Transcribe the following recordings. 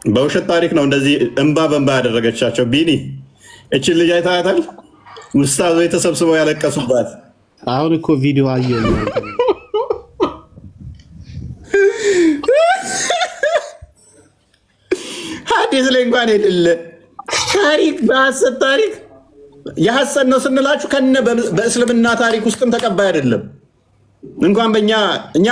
በውሸት ታሪክ ነው እንደዚህ እንባ በእንባ ያደረገቻቸው። ቢኒ እችን ልጅ አይታታል? ውስታዞ የተሰብስበው ያለቀሱባት። አሁን እኮ ቪዲዮ አየሁ። ሐዲስ ላይ እንኳን የሌለ ታሪክ በሐሰት ታሪክ የሐሰት ነው ስንላችሁ ከነ በእስልምና ታሪክ ውስጥም ተቀባይ አይደለም። እንኳን በእኛ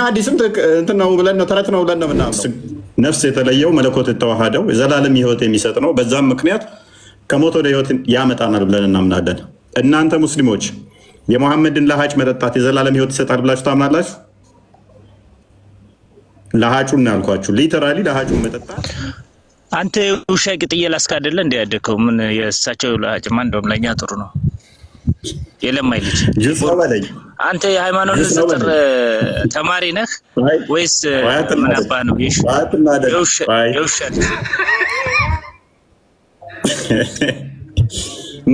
ሐዲስም እንትን ነው ብለን ነው ተረት ነው ብለን ነው ምናምን። ነፍስ የተለየው መለኮት የተዋሃደው የዘላለም ሕይወት የሚሰጥ ነው። በዛም ምክንያት ከሞት ወደ ሕይወት ያመጣናል ብለን እናምናለን። እናንተ ሙስሊሞች የሙሐመድን ለሃጭ መጠጣት የዘላለም ሕይወት ይሰጣል ብላችሁ ታምናላችሁ? ለሃጩን ያልኳችሁ ሊተራሊ ለሃጩን መጠጣት። አንተ ውሻ ቅጥዬ ላስካ አይደለ እንደ ያደከው ምን የእሳቸው ለሃጭማ እንደውም ለእኛ ጥሩ ነው። የለማይ ልጅ አንተ የሃይማኖት ንጽጽር ተማሪ ነህ ወይስ ምን አባ ነው? የውሻ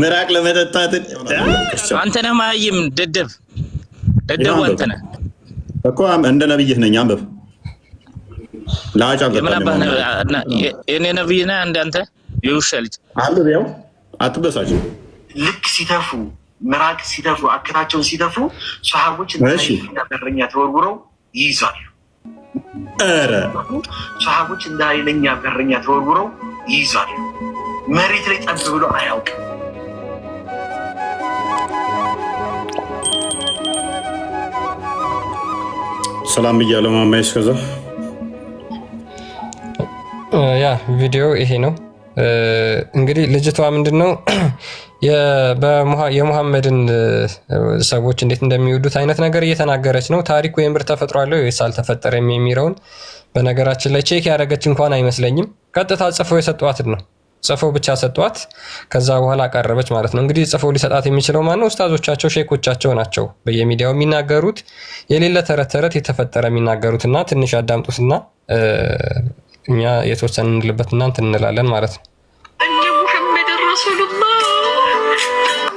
ምራቅ ለመጠጣት አንተ ነህ ማይም ደደብ አንተ ነህ እኮ እንደ ነብይህ ነኝ። አንበብ ላጫ የኔ ነብይ ነህ እንዳንተ የውሻ ልጅ አንበብ። ያው አትበሳጭ። ልክ ሲተፉ ምራቅ ሲተፉ አክታቸውን ሲተፉ ሷሃቦች በረኛ ተወርውረው ይይዛሉ። ሷሃቦች እንደ ኃይለኛ በረኛ ተወርውረው ይይዛሉ። መሬት ላይ ጠብ ብሎ አያውቅም። ሰላም ብያለሁ ማማዬ። እስከዛ ያ ቪዲዮ ይሄ ነው እንግዲህ። ልጅቷ ምንድነው የሙሐመድን ሰዎች እንዴት እንደሚወዱት አይነት ነገር እየተናገረች ነው። ታሪኩ የምር ተፈጥሯል ወይስ አልተፈጠረም የሚለውን በነገራችን ላይ ቼክ ያደረገች እንኳን አይመስለኝም። ቀጥታ ጽፎ የሰጧት ነው። ጽፎ ብቻ ሰጧት፣ ከዛ በኋላ አቀረበች ማለት ነው። እንግዲህ ጽፎ ሊሰጣት የሚችለው ማነው? ኡስታዞቻቸው ሼኮቻቸው ናቸው። በየሚዲያው የሚናገሩት የሌለ ተረት ተረት የተፈጠረ የሚናገሩትና ትንሽ ያዳምጡትና እኛ የተወሰነ እንልበትና እንትን እንላለን ማለት ነው። እነ ሙሐመድ ረሱሉላህ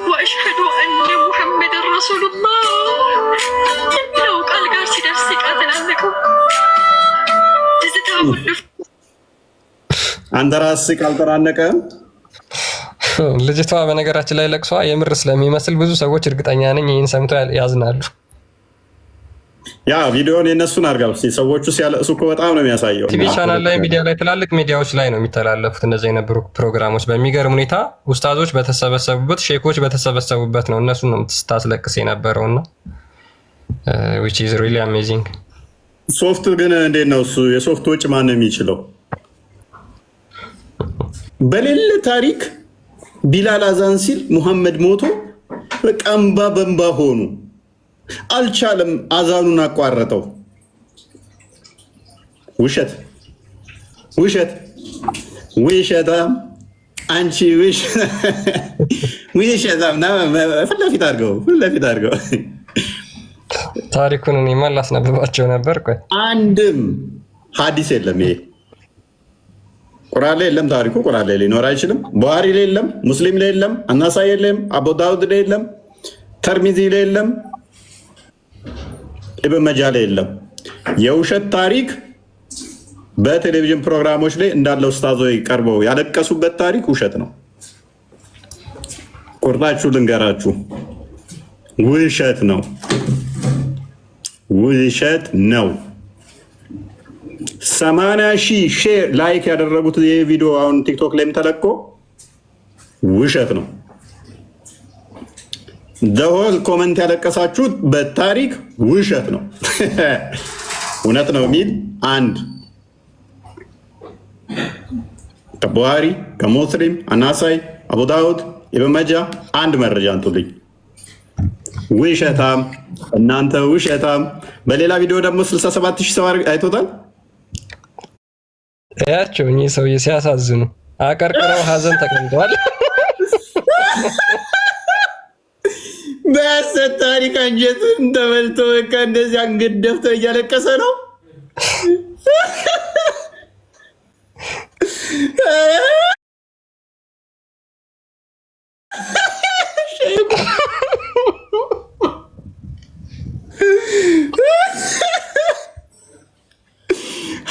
ወአሽሀዱ እነ ሙሐመድ ረሱሉላህ የሚለው ቃል ጋር ሲደርስ ይቃተላለቀው አንተ ራስህ ካልተራነቀም። ልጅቷ በነገራችን ላይ ለቅሷ የምር ስለሚመስል ብዙ ሰዎች እርግጠኛ ነኝ ይህን ሰምቶ ያዝናሉ። ያ ቪዲዮን የነሱን አድርጋው ሰዎቹ ሲያለቅሱ እኮ በጣም ነው የሚያሳየው። ቲቪ ቻናል ላይ ሚዲያ ላይ ትላልቅ ሚዲያዎች ላይ ነው የሚተላለፉት እነዚህ የነበሩ ፕሮግራሞች። በሚገርም ሁኔታ ኡስታዞች በተሰበሰቡበት ሼኮች በተሰበሰቡበት ነው እነሱን ነው ስታስለቅስ የነበረውና which is really amazing። ሶፍት ግን እንዴት ነው እሱ የሶፍት ወጪ ማን ነው የሚችለው? በሌለ ታሪክ ቢላል አዛን ሲል ሙሐመድ ሞቶ በቃ እንባ በእንባ ሆኑ። አልቻለም፣ አዛኑን አቋረጠው። ውሸት ውሸት ውሸታም አንቺ ውሸታም ና ፊት ለፊት አድርገው ታሪኩን እኔማ ላስነብባቸው ነበር። ቆይ አንድም ሐዲስ የለም። ይሄ ቁርአን ላይ የለም። ታሪኩ ቁርአን ላይ ሊኖር አይችልም። ቡኻሪ ላይ የለም፣ ሙስሊም ላይ የለም፣ አናሳይ ላይ የለም፣ አቡ ዳውድ ላይ የለም፣ ተርሚዚ ላይ የለም፣ ኢብን መጃ ላይ የለም። የውሸት ታሪክ በቴሌቪዥን ፕሮግራሞች ላይ እንዳለ ኡስታዞች ቀርበው ያለቀሱበት ታሪክ ውሸት ነው። ቁርጣችሁ ልንገራችሁ፣ ውሸት ነው፣ ውሸት ነው። 80,000 ሼር ላይክ ያደረጉት ይሄ ቪዲዮ አሁን ቲክቶክ ላይም ተለቆ ውሸት ነው። ደሆል ኮመንት ያለቀሳችሁት በታሪክ ውሸት ነው። እውነት ነው የሚል አንድ ከቡኻሪ ከሙስሊም አናሳይ አቡ ዳውድ ኢብን መጃ አንድ መረጃ አንጡልኝ። ውሸታም እናንተ ውሸታም። በሌላ ቪዲዮ ደግሞ 67,000 ሰው አይቶታል። ያቸው እኚህ ሰውዬ ሲያሳዝኑ አቀርቅረው ሀዘን ተቀምጠዋል። በሐሰት ታሪክ አንጀት ተበልቶ በቃ እንደዚህ አንገት ደፍቶ እያለቀሰ ነው።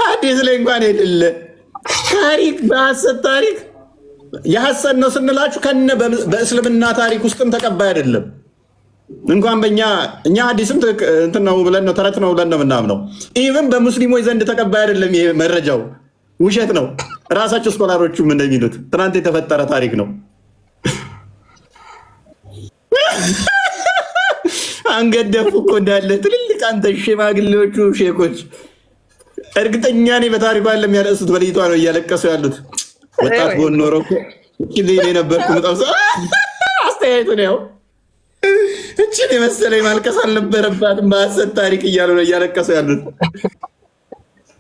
ሐዲስ ላይ እንኳን የሌለ ታሪክ በሐሰት ታሪክ የሐሰት ነው ስንላችሁ ከነ በእስልምና ታሪክ ውስጥም ተቀባይ አይደለም። እንኳን እኛ ሐዲስም እንትን ነው ብለን ነው ተረት ነው ብለን ነው ምናምነው። ኢቭን በሙስሊሞች ዘንድ ተቀባይ አይደለም። ይሄ መረጃው ውሸት ነው። ራሳቸው ስኮላሮቹም እንደሚሉት ትናንት የተፈጠረ ታሪክ ነው። አንገደፉ እኮ እንዳለ ትልልቅ አንተ ሽማግሌዎቹ ሼኮች እርግጠኛ ነኝ በታሪኩ አለም ያለእሱት በልይቷ ነው እያለቀሱ ያሉት። ወጣት በሆን ኖሮ እኮ ነበርኩ ምጣብሰ አስተያየቱ ነው። እችን የመሰለኝ ማልቀስ አልነበረባትም በሐሰት ታሪክ እያሉ ነው እያለቀሱ ያሉት።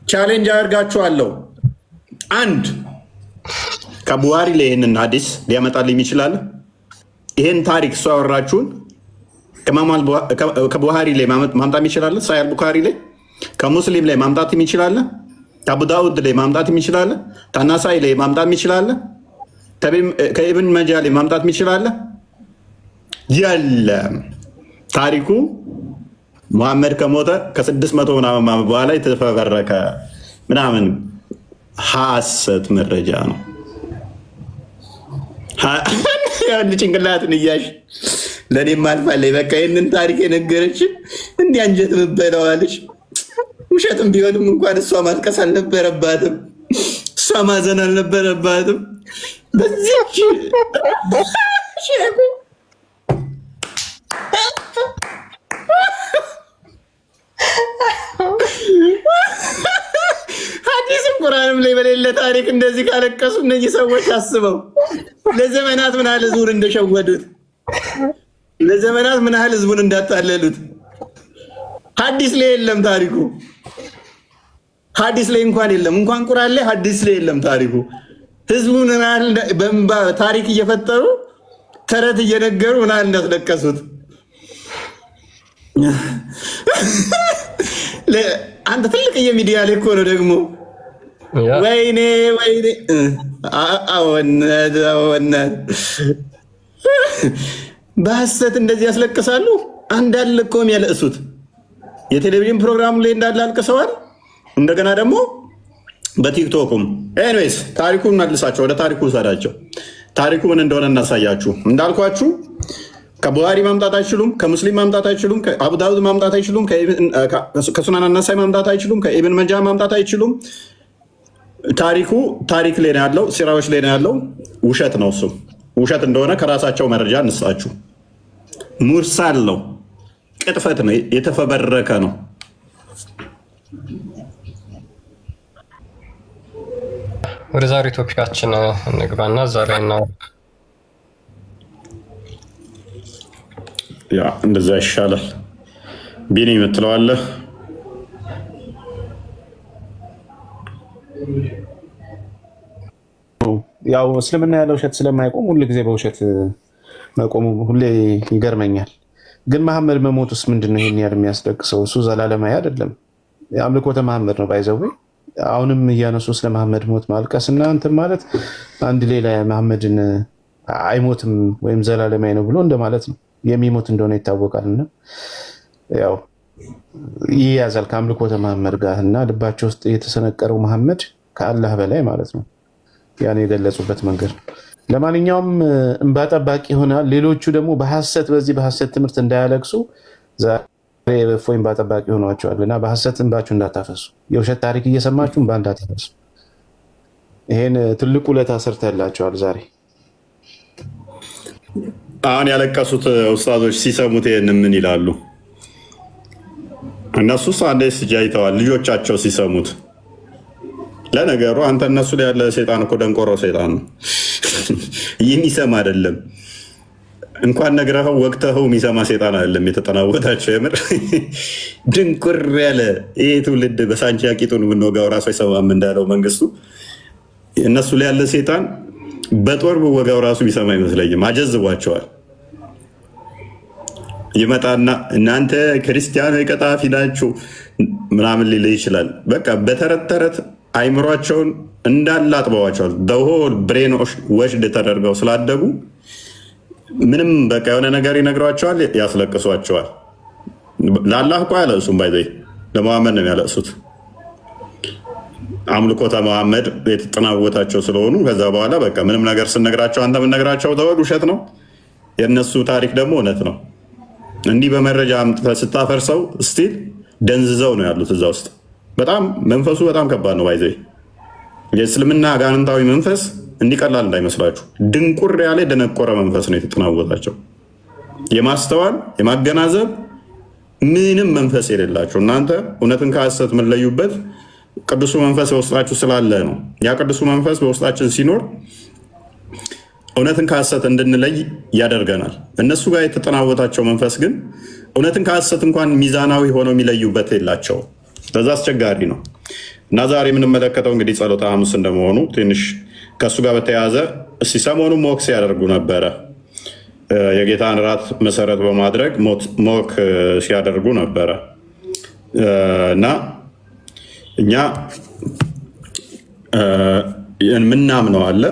ቻሌንጅ አድርጋችኋለሁ። አንድ ከቡሃሪ ላይ ይህንን ሐዲስ ሊያመጣልኝ ይችላል። ይህን ታሪክ እሷ ያወራችሁን ከቡሃሪ ላይ ማምጣት ይችላል። ሳሂህ ቡኻሪ ላይ ከሙስሊም ላይ ማምጣት ይችላል። ከአቡ ዳውድ ላይ ማምጣት ይችላል። ከናሳኢ ላይ ማምጣት ይችላል። ከኢብን መጃ ላይ ማምጣት ይችላል። የለም ታሪኩ ሙሐመድ ከሞተ ከ600 ምናምን በኋላ የተፈበረከ ምናምን ሐሰት መረጃ ነው። ጭንቅላትን እያሽ ለእኔም አልፋለች። በቃ ይህንን ታሪክ የነገረችን እንዲህ አንጀት ምበለዋለች። ውሸትም ቢሆንም እንኳን እሷ ማልቀስ አልነበረባትም፣ እሷ ማዘን አልነበረባትም። በዚች ሐዲስም ቁርአንም ላይ በሌለ ታሪክ እንደዚህ ካለቀሱ እነዚህ ሰዎች አስበው ለዘመናት ምን ያህል ህዝቡን እንደሸወዱት፣ ለዘመናት ምን ያህል ህዝቡን እንዳታለሉት። ሐዲስ ላይ የለም ታሪኩ። ሐዲስ ላይ እንኳን የለም፣ እንኳን ቁርአን ላይ ሐዲስ ላይ የለም ታሪኩ። ህዝቡን በእንባ ታሪክ እየፈጠሩ ተረት እየነገሩ ምን ያህል እንዳስለቀሱት። አንተ ትልቅ የሚዲያ ላይ እኮ ነው ደግሞ። ወይኔ ወይኔ አወነት በሐሰት እንደዚህ ያስለቅሳሉ። አንዳለ እኮ የሚያለቅሱት የቴሌቪዥን ፕሮግራሙ ላይ እንዳለ አልቅሰዋል። እንደገና ደግሞ በቲክቶኩም። ኤኒዌይስ ታሪኩን መልሳቸው፣ ወደ ታሪኩ ውሰዳቸው። ታሪኩ ምን እንደሆነ እናሳያችሁ። እንዳልኳችሁ ከቡሃሪ ማምጣት አይችሉም፣ ከሙስሊም ማምጣት አይችሉም፣ ከአቡ ዳውድ ማምጣት አይችሉም፣ ከሱናን አናሳኢ ማምጣት አይችሉም፣ ከኢብን መጃ ማምጣት አይችሉም። ታሪኩ ታሪክ ላይ ነው ያለው፣ ሲራዎች ላይ ነው ያለው። ውሸት ነው። እሱ ውሸት እንደሆነ ከራሳቸው መረጃ እንስጣችሁ። ሙርሳል ነው፣ ቅጥፈት ነው፣ የተፈበረከ ነው። ወደ ዛሬ ቶፒካችን እንግባና ዛሬ ነው ያ እንደዛ ይሻላል። ቢኒ የምትለዋለህ? ያው እስልምና ያለ ውሸት ስለማይቆም ሁሉ ጊዜ በውሸት መቆሙ ሁሌ ይገርመኛል። ግን መሐመድ መሞቱስ ምንድነው ይሄን ያህል የሚያስደቅሰው? እሱ ዘላለማዊ አይደለም፣ አምልኮተ መሐመድ ነው። ባይዘው አሁንም እያነሱ ስለ መሐመድ ሞት ማልቀስ እና እንትን ማለት አንድ ሌላ መሐመድን አይሞትም ወይም ዘላለማዊ ነው ብሎ እንደማለት ነው። የሚሞት እንደሆነ ይታወቃልና ያው ይያዛል ከአምልኮተ መሐመድ ጋር እና ልባቸው ውስጥ የተሰነቀረው መሐመድ ከአላህ በላይ ማለት ነው። ያን የገለጹበት መንገድ ነው። ለማንኛውም እንባ ጠባቂ ይሆናል። ሌሎቹ ደግሞ በዚህ በሐሰት ትምህርት እንዳያለቅሱ ዛሬ እፎይ እንባ ጠባቂ ሆኗቸዋል እና በሐሰት እንባችሁ እንዳታፈሱ፣ የውሸት ታሪክ እየሰማችሁ እንባ እንዳታፈሱ። ይሄን ትልቁ ውለታ ሰርተላቸዋል ዛሬ። አሁን ያለቀሱት ኡስታዞች ሲሰሙት ይሄን ምን ይላሉ? እነሱስ አንዴ ስጃይተዋል ልጆቻቸው ሲሰሙት። ለነገሩ አንተ እነሱ ላይ ያለ ሰይጣን እኮ ደንቆሮ ሰይጣን ነው። የሚሰማ አይደለም። እንኳን ነግረኸው ወቅተኸው የሚሰማ ሰይጣን አይደለም የተጠናወታቸው። የምር ድንቁር ያለ ይህ ትውልድ በሳንጃ ቂጡን ብንወጋው ራሱ አይሰማም እንዳለው መንግስቱ። እነሱ ላይ ያለ ሰይጣን በጦር ብወጋው ራሱ ቢሰማ አይመስለኝም። አጀዝቧቸዋል። ይመጣና እናንተ ክርስቲያኖ ቀጣፊ ናችሁ ምናምን ሊል ይችላል። በቃ በተረት ተረት አይምሯቸውን እንዳለ አጥበዋቸዋል። ደሆል ብሬን ወሽድ ተደርገው ስላደጉ ምንም በቃ የሆነ ነገር ይነግሯቸዋል፣ ያስለቅሷቸዋል። ለአላህ እኮ ያለቅሱም፣ ባይዘይ ለመሐመድ ነው ያለቅሱት። አምልኮተ መሐመድ የተጠናወታቸው ስለሆኑ ከዛ በኋላ በቃ ምንም ነገር ስነግራቸው አንተ የምነግራቸው ተወል ውሸት ነው፣ የእነሱ ታሪክ ደግሞ እውነት ነው። እንዲህ በመረጃ አምጥተህ ስታፈርሰው ስቲል ደንዝዘው ነው ያሉት እዛ ውስጥ። በጣም መንፈሱ በጣም ከባድ ነው። ባይዘ የእስልምና አጋንንታዊ መንፈስ እንዲቀላል እንዳይመስላችሁ። ድንቁር ያለ ደነቆረ መንፈስ ነው የተጠናወታቸው። የማስተዋል የማገናዘብ ምንም መንፈስ የሌላቸው እናንተ እውነትን ከሐሰት የምንለዩበት ቅዱሱ መንፈስ በውስጣችሁ ስላለ ነው። ያ ቅዱሱ መንፈስ በውስጣችን ሲኖር እውነትን ከሐሰት እንድንለይ ያደርገናል። እነሱ ጋር የተጠናወታቸው መንፈስ ግን እውነትን ከሐሰት እንኳን ሚዛናዊ ሆነው የሚለዩበት የላቸው። በዛ አስቸጋሪ ነው እና ዛሬ የምንመለከተው እንግዲህ ጸሎተ ሐሙስ እንደመሆኑ ትንሽ ከእሱ ጋር በተያያዘ እስኪ ሰሞኑ ሞክ ሲያደርጉ ነበረ። የጌታን ራት መሰረት በማድረግ ሞክ ሲያደርጉ ነበረ እና እኛ ምናምነው አለ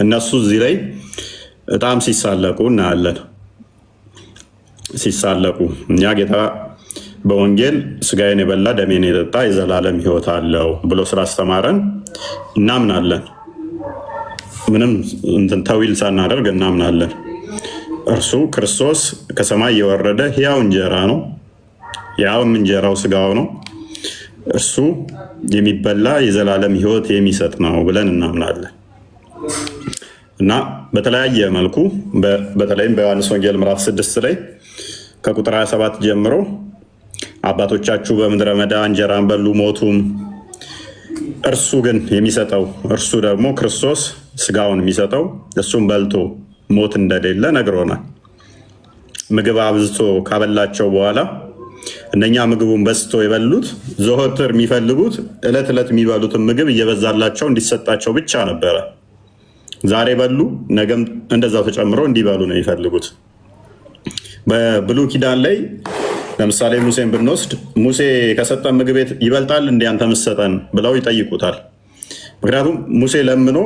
እነሱ እዚህ ላይ በጣም ሲሳለቁ እናያለን። ሲሳለቁ እኛ ጌታ በወንጌል ስጋዬን የበላ ደሜን የጠጣ የዘላለም ሕይወት አለው ብሎ ስላስተማረን እናምናለን። ምንም እንትን ተዊል ሳናደርግ እናምናለን። እርሱ ክርስቶስ ከሰማይ የወረደ ሕያው እንጀራ ነው። ያውም እንጀራው ስጋው ነው። እርሱ የሚበላ የዘላለም ሕይወት የሚሰጥ ነው ብለን እናምናለን እና በተለያየ መልኩ በተለይም በዮሐንስ ወንጌል ምዕራፍ 6 ላይ ከቁጥር 27 ጀምሮ አባቶቻችሁ በምድረ በዳ እንጀራን በሉ ሞቱም፣ እርሱ ግን የሚሰጠው እርሱ ደግሞ ክርስቶስ ስጋውን የሚሰጠው እሱም በልቶ ሞት እንደሌለ ነግሮናል። ምግብ አብዝቶ ካበላቸው በኋላ እነኛ ምግቡን በዝቶ የበሉት ዘወትር የሚፈልጉት ዕለት ዕለት የሚበሉትን ምግብ እየበዛላቸው እንዲሰጣቸው ብቻ ነበረ። ዛሬ በሉ፣ ነገም እንደዛው ተጨምሮ እንዲበሉ ነው የሚፈልጉት። በብሉይ ኪዳን ላይ ለምሳሌ ሙሴን ብንወስድ ሙሴ ከሰጠን ምግብ ይበልጣል እንደ አንተ ምሰጠን ብለው ይጠይቁታል። ምክንያቱም ሙሴ ለምኖ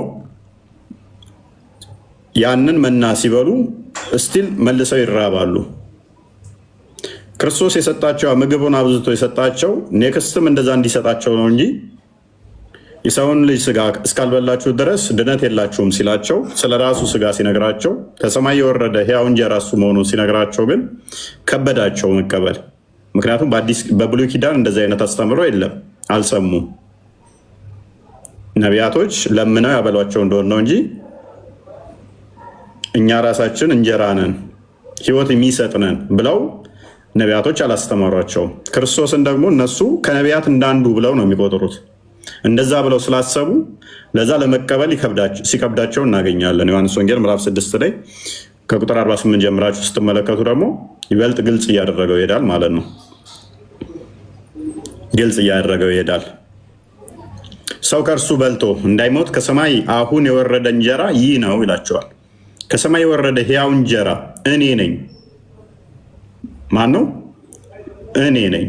ያንን መና ሲበሉ እስቲል መልሰው ይራባሉ። ክርስቶስ የሰጣቸው ምግቡን አብዝቶ የሰጣቸው ኔክስትም እንደዛ እንዲሰጣቸው ነው እንጂ የሰውን ልጅ ስጋ እስካልበላችሁ ድረስ ድነት የላችሁም ሲላቸው፣ ስለ ራሱ ስጋ ሲነግራቸው፣ ከሰማይ የወረደ ሕያው እንጀራ እሱ መሆኑን ሲነግራቸው ግን ከበዳቸው መቀበል። ምክንያቱም በብሉይ ኪዳን እንደዚህ አይነት አስተምሮ የለም፣ አልሰሙም። ነቢያቶች ለምነው ያበሏቸው እንደሆነ ነው እንጂ እኛ ራሳችን እንጀራ ነን ሕይወት የሚሰጥ ነን ብለው ነቢያቶች አላስተማሯቸውም። ክርስቶስን ደግሞ እነሱ ከነቢያት እንዳንዱ ብለው ነው የሚቆጥሩት። እንደዛ ብለው ስላሰቡ ለዛ ለመቀበል ሲከብዳቸው እናገኛለን። ዮሐንስ ወንጌል ምዕራፍ 6 ላይ ከቁጥር 48 ጀምራችሁ ስትመለከቱ ደግሞ ይበልጥ ግልጽ እያደረገው ይሄዳል ማለት ነው። ግልጽ እያደረገው ይሄዳል። ሰው ከእርሱ በልቶ እንዳይሞት ከሰማይ አሁን የወረደ እንጀራ ይህ ነው ይላቸዋል። ከሰማይ የወረደ ሕያው እንጀራ እኔ ነኝ። ማን ነው? እኔ ነኝ።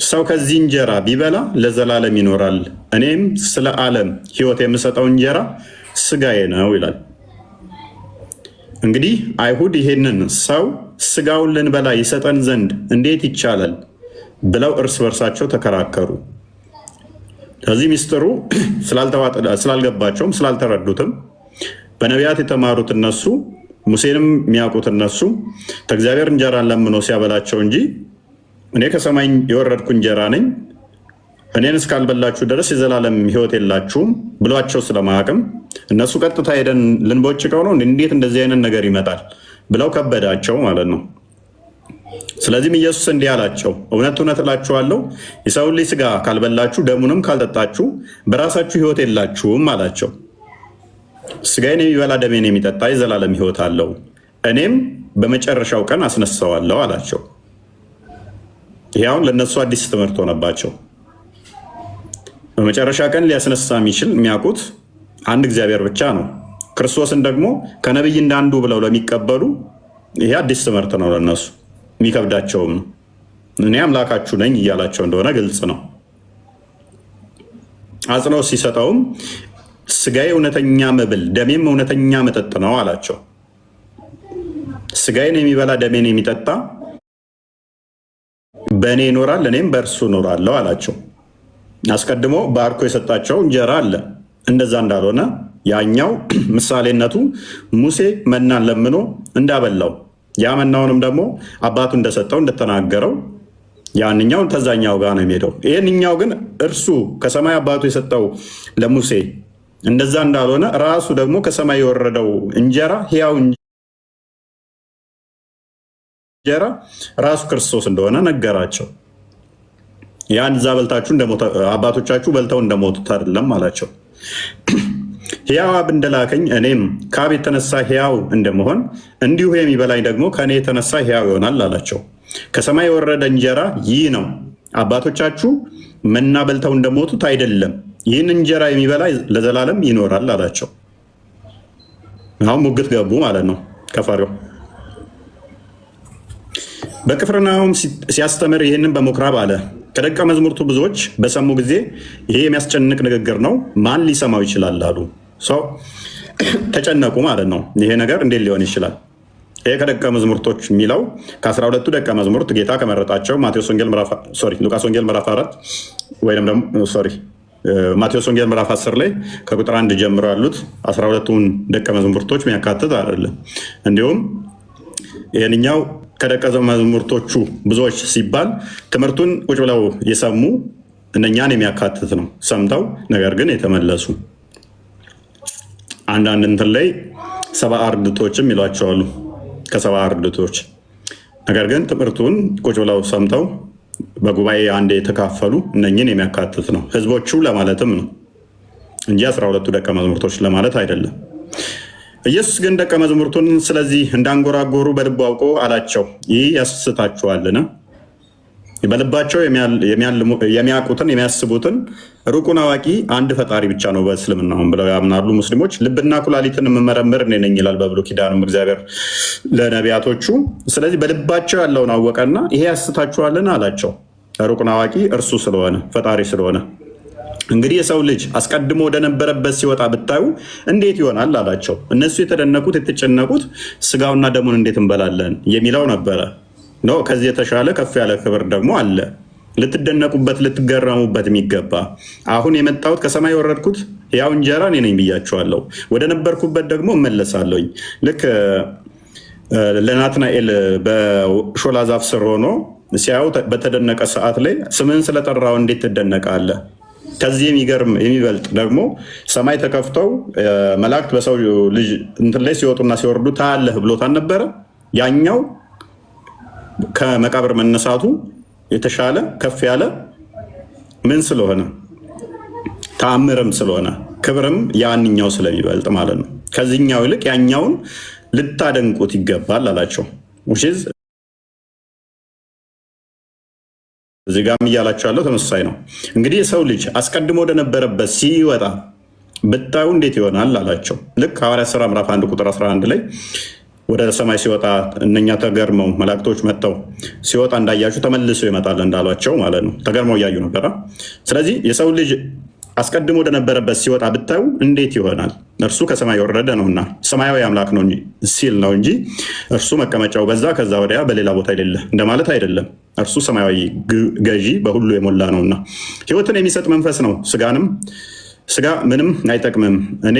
ሰው ከዚህ እንጀራ ቢበላ ለዘላለም ይኖራል፣ እኔም ስለ ዓለም ሕይወት የምሰጠው እንጀራ ስጋዬ ነው ይላል። እንግዲህ አይሁድ ይሄንን ሰው ስጋውን ልንበላ ይሰጠን ዘንድ እንዴት ይቻላል ብለው እርስ በርሳቸው ተከራከሩ። ከዚህ ሚስጥሩ ስላልገባቸውም ስላልተረዱትም በነቢያት የተማሩት እነሱ ሙሴንም የሚያውቁት እነሱ ከእግዚአብሔር እንጀራን ለምኖ ሲያበላቸው እንጂ እኔ ከሰማይ የወረድኩ እንጀራ ነኝ፣ እኔን እስካልበላችሁ ድረስ የዘላለም ሕይወት የላችሁም ብሏቸው ስለማያውቅም እነሱ ቀጥታ ሄደን ልንቦጭቀው ነው እንዴት እንደዚህ አይነት ነገር ይመጣል ብለው ከበዳቸው ማለት ነው። ስለዚህም ኢየሱስ እንዲህ አላቸው፣ እውነት እውነት እላችኋለሁ የሰውን ልጅ ስጋ ካልበላችሁ ደሙንም ካልጠጣችሁ በራሳችሁ ሕይወት የላችሁም አላቸው። ስጋዬን የሚበላ ደሜን የሚጠጣ የዘላለም ሕይወት አለው፣ እኔም በመጨረሻው ቀን አስነሳዋለሁ አላቸው። ይህ አሁን ለእነሱ አዲስ ትምህርት ሆነባቸው። በመጨረሻ ቀን ሊያስነሳ የሚችል የሚያውቁት አንድ እግዚአብሔር ብቻ ነው። ክርስቶስን ደግሞ ከነቢይ እንዳንዱ ብለው ለሚቀበሉ ይሄ አዲስ ትምህርት ነው፣ ለእነሱ የሚከብዳቸውም ነው። እኔ አምላካችሁ ነኝ እያላቸው እንደሆነ ግልጽ ነው። አጽንኦት ሲሰጠውም ስጋዬ እውነተኛ መብል ደሜም እውነተኛ መጠጥ ነው አላቸው። ስጋዬን የሚበላ ደሜን የሚጠጣ በእኔ ይኖራል፣ እኔም በእርሱ እኖራለሁ አላቸው። አስቀድሞ ባርኮ የሰጣቸው እንጀራ አለ። እንደዛ እንዳልሆነ ያኛው ምሳሌነቱ ሙሴ መናን ለምኖ እንዳበላው ያ መናውንም ደግሞ አባቱ እንደሰጠው እንደተናገረው ያንኛው ተዛኛው ጋር ነው የሚሄደው። ይህንኛው ግን እርሱ ከሰማይ አባቱ የሰጠው ለሙሴ እንደዛ እንዳልሆነ ራሱ ደግሞ ከሰማይ የወረደው እንጀራ ሕያው እንጀራ ራሱ ክርስቶስ እንደሆነ ነገራቸው። ያን እዛ በልታችሁ አባቶቻችሁ በልተው እንደሞቱት አይደለም አላቸው። ሕያው አብ እንደላከኝ እኔም ከአብ የተነሳ ሕያው እንደመሆን እንዲሁ የሚበላኝ ደግሞ ከእኔ የተነሳ ሕያው ይሆናል አላቸው። ከሰማይ የወረደ እንጀራ ይህ ነው። አባቶቻችሁ መና በልተው እንደሞቱት አይደለም። ይህን እንጀራ የሚበላ ለዘላለም ይኖራል አላቸው። አሁን ሙግት ገቡ ማለት ነው ከፈሪው። በቅፍርናሆም ሲያስተምር ይህንን በምኩራብ አለ። ከደቀ መዛሙርቱ ብዙዎች በሰሙ ጊዜ ይሄ የሚያስጨንቅ ንግግር ነው፣ ማን ሊሰማው ይችላል አሉ። ሰው ተጨነቁ ማለት ነው። ይሄ ነገር እንዴት ሊሆን ይችላል? ይሄ ከደቀ መዛሙርቶች የሚለው ከ12ቱ ደቀ መዛሙርት ጌታ ከመረጣቸው ሉቃስ ወንጌል ምዕራፍ 4 ወይም ደግሞ ማቴዎስ ወንጌል ምዕራፍ 10 ላይ ከቁጥር 1 ጀምሮ ያሉት 12ቱን ደቀ መዛሙርቶች የሚያካትት አይደለም። እንዲሁም ይህንኛው ከደቀ መዛሙርቶቹ ብዙዎች ሲባል ትምህርቱን ቁጭ ብለው የሰሙ እነኛን የሚያካትት ነው። ሰምተው ነገር ግን የተመለሱ አንዳንድ እንትን ላይ 70 አርድእቶችም ይሏቸዋሉ። ከ70 አርድእቶች ነገር ግን ትምህርቱን ቁጭ ብለው ሰምተው በጉባኤ አንድ የተካፈሉ እነኝን የሚያካትት ነው። ህዝቦቹ ለማለትም ነው እንጂ 12ቱ ደቀ መዛሙርቶች ለማለት አይደለም። ኢየሱስ ግን ደቀ መዛሙርቱን ስለዚህ እንዳንጎራጎሩ በልቡ አውቆ አላቸው፣ ይህ ያስታችኋልን? በልባቸው የሚያውቁትን የሚያስቡትን ሩቁን አዋቂ አንድ ፈጣሪ ብቻ ነው በእስልምናውም ብለው ያምናሉ ሙስሊሞች። ልብና ኩላሊትን የምመረምር እኔ ነኝ ይላል በብሉይ ኪዳንም እግዚአብሔር ለነቢያቶቹ። ስለዚህ በልባቸው ያለውን አወቀና ይሄ ያስታችኋልን አላቸው። ሩቁን አዋቂ እርሱ ስለሆነ ፈጣሪ ስለሆነ እንግዲህ የሰው ልጅ አስቀድሞ ወደነበረበት ሲወጣ ብታዩ እንዴት ይሆናል አላቸው። እነሱ የተደነቁት የተጨነቁት ስጋውና ደሙን እንዴት እንበላለን የሚለው ነበረ። ከዚህ የተሻለ ከፍ ያለ ክብር ደግሞ አለ፣ ልትደነቁበት ልትገረሙበት የሚገባ። አሁን የመጣሁት ከሰማይ የወረድኩት ሕያው እንጀራ እኔ ነኝ ብያቸዋለሁ። ወደ ነበርኩበት ደግሞ እመለሳለሁኝ። ልክ ለናትናኤል በሾላ ዛፍ ስር ሆኖ ሲያዩ በተደነቀ ሰዓት ላይ ስምህን ስለጠራው እንዴት ትደነቃለህ? ከዚህ የሚገርም የሚበልጥ ደግሞ ሰማይ ተከፍተው መላእክት በሰው ልጅ እንትን ላይ ሲወጡና ሲወርዱ ታያለህ ብሎታል ነበረ። ያኛው ከመቃብር መነሳቱ የተሻለ ከፍ ያለ ምን ስለሆነ ተአምርም ስለሆነ ክብርም ያንኛው ስለሚበልጥ ማለት ነው። ከዚህኛው ይልቅ ያኛውን ልታደንቁት ይገባል አላቸው። እዚህ ጋር እያላቸው ያለው ተመሳሳይ ነው። እንግዲህ የሰው ልጅ አስቀድሞ ወደነበረበት ሲወጣ ብታዩ እንዴት ይሆናል አላቸው። ልክ ሐዋርያት ሥራ ምዕራፍ 1 ቁጥር 11 ላይ ወደ ሰማይ ሲወጣ እነኛ ተገርመው መላእክቶች መጥተው ሲወጣ እንዳያችሁ ተመልሶ ይመጣል እንዳሏቸው ማለት ነው። ተገርመው እያዩ ነበረ። ስለዚህ የሰው ልጅ አስቀድሞ ወደነበረበት ሲወጣ ብታዩ እንዴት ይሆናል? እርሱ ከሰማይ የወረደ ነውና ሰማያዊ አምላክ ነው ሲል ነው እንጂ እርሱ መቀመጫው በዛ ከዛ ወዲያ በሌላ ቦታ የሌለ እንደማለት አይደለም። እርሱ ሰማያዊ ገዢ በሁሉ የሞላ ነውና ሕይወትን የሚሰጥ መንፈስ ነው። ስጋ ምንም አይጠቅምም። እኔ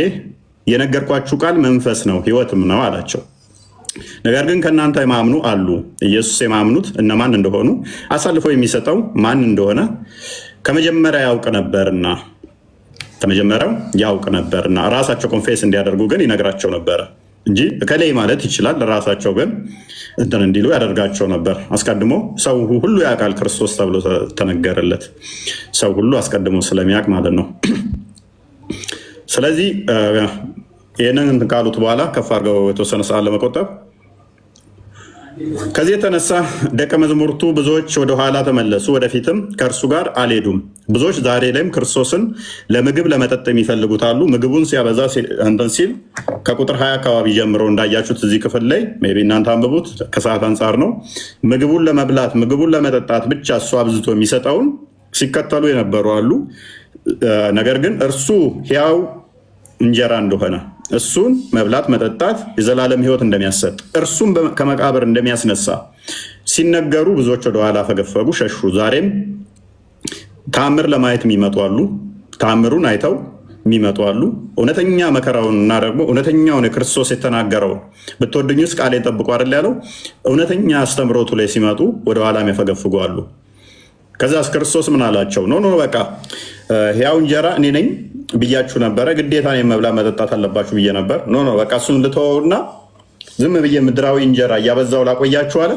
የነገርኳችሁ ቃል መንፈስ ነው ሕይወትም ነው አላቸው። ነገር ግን ከእናንተ የማምኑ አሉ። ኢየሱስ የማምኑት እነማን እንደሆኑ አሳልፎ የሚሰጠው ማን እንደሆነ ከመጀመሪያው ያውቅ ነበርና ራሳቸው ኮንፌስ እንዲያደርጉ ግን ይነግራቸው ነበረ እንጂ እከሌ ማለት ይችላል። ራሳቸው ግን እንትን እንዲሉ ያደርጋቸው ነበር። አስቀድሞ ሰው ሁሉ ያውቃል ክርስቶስ ተብሎ ተነገረለት። ሰው ሁሉ አስቀድሞ ስለሚያውቅ ማለት ነው። ስለዚህ ይህንን ካሉት በኋላ ከፍ አድርገው የተወሰነ ሰዓት ለመቆጠብ ከዚህ የተነሳ ደቀ መዛሙርቱ ብዙዎች ወደኋላ ተመለሱ፣ ወደፊትም ከእርሱ ጋር አልሄዱም። ብዙዎች ዛሬ ላይም ክርስቶስን ለምግብ ለመጠጥ የሚፈልጉት አሉ። ምግቡን ሲያበዛ እንትን ሲል ከቁጥር 20 አካባቢ ጀምሮ እንዳያችሁት እዚህ ክፍል ላይ ሜይ ቢ እናንተ አንብቡት፣ ከሰዓት አንጻር ነው። ምግቡን ለመብላት ምግቡን ለመጠጣት ብቻ እሱ አብዝቶ የሚሰጠውን ሲከተሉ የነበሩ አሉ። ነገር ግን እርሱ ሕያው እንጀራ እንደሆነ እሱን መብላት መጠጣት የዘላለም ሕይወት እንደሚያሰጥ እርሱም ከመቃብር እንደሚያስነሳ ሲነገሩ ብዙዎች ወደኋላ ፈገፈጉ፣ ሸሹ። ዛሬም ተአምር ለማየት የሚመጡ አሉ። ተአምሩን አይተው የሚመጡ አሉ። እውነተኛ መከራውን እና ደግሞ እውነተኛውን ክርስቶስ የተናገረው ብትወዱኝስ ቃሌን ጠብቁ አይደል ያለው። እውነተኛ አስተምሮቱ ላይ ሲመጡ ወደኋላ የሚያፈገፍጉ አሉ። ከዛስ ክርስቶስ ምን አላቸው? ኖ በቃ ሕያው እንጀራ እኔ ነኝ ብያችሁ ነበረ፣ ግዴታ እኔን መብላት መጠጣት አለባችሁ ብዬ ነበር። ኖ በቃ እሱን ልተወውና ዝም ብዬ ምድራዊ እንጀራ እያበዛው ላቆያችሁ አለ።